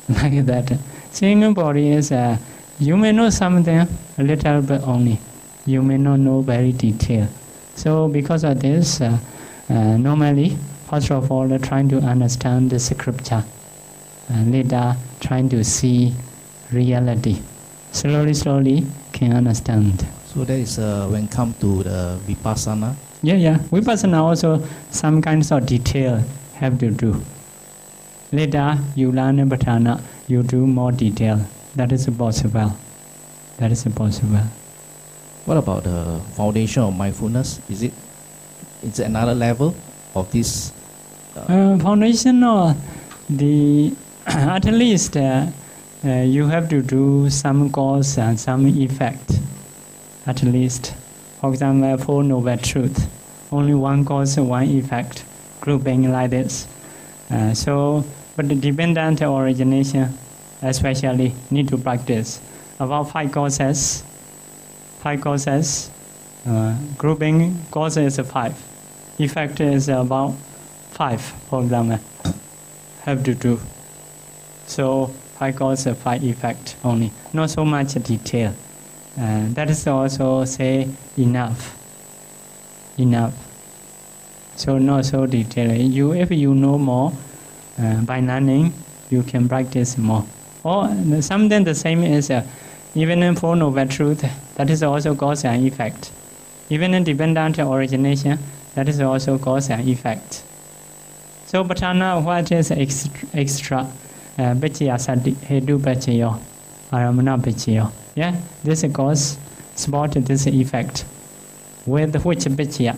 Like that. Seeing body is, you may know something, a little bit only. You may not know very detailed. So because of this, normally, first of all, trying to understand the scripture. Later, trying to see reality. Slowly can understand. So that is when come to the vipassana. Yeah. Vipassana also some kinds of detail have to do. Later you learn Paṭṭhāna, you do more detail. That is possible. What about the foundation of mindfulness? Is it another level of this? Foundation or at least you have to do some cause and some effect. At least, for example, Four Noble Truth, only one cause, one effect, grouping like this. But the dependent origination, especially, need to practice. About 5 causes, grouping cause is 5, effect is about 5, for example, have to do. So 5 cause, 5 effect only, not so much detail. That is also say enough. So not so detailed. If you know more by learning, you can practice more. Or something the same is even in Four Noble Truth. That is also cause and effect. Even independent origination, that is also cause and effect. So Paṭṭhāna, what is extra? Bhajya sati, hedu bhajya, aramana bhajya. Yeah, this cause support this effect. With which bhajya?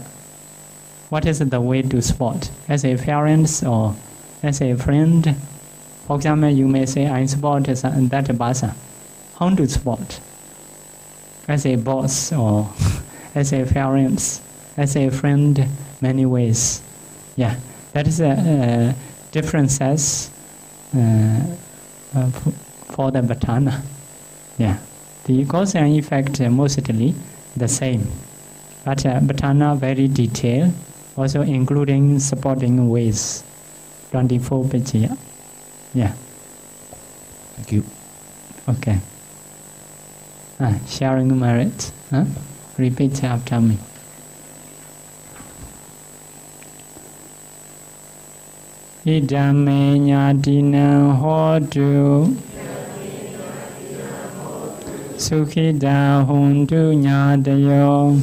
What is the way to support? As a parent or as a friend? For example, you may say, I support that person. How to support? As a boss or as a parent, as a friend, many ways. Yeah, that is a differences for the Paṭṭhāna. Yeah, the cause and effect mostly the same, but Paṭṭhāna very detailed, also including supporting ways. 24 bhajya. Yeah. Thank you. Okay. Sharing merit. Repeat after me. Idame nyadina hodu Sukhida hundu nyadayo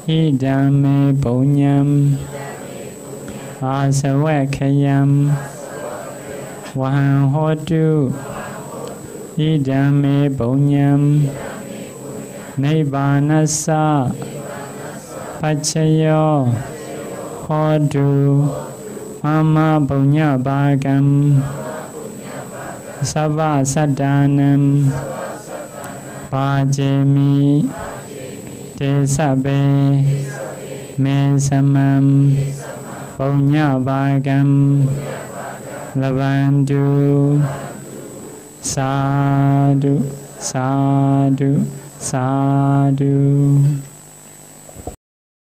Idame punyam Asawakayam Wahan hodu Idame punyam Nibbanasa Pachayo Hodu Mama punya bhagam Sava sadanam Pajemi Tesabe Mesamam Punya bhagam Lavandu Sadhu Sadhu Sadhu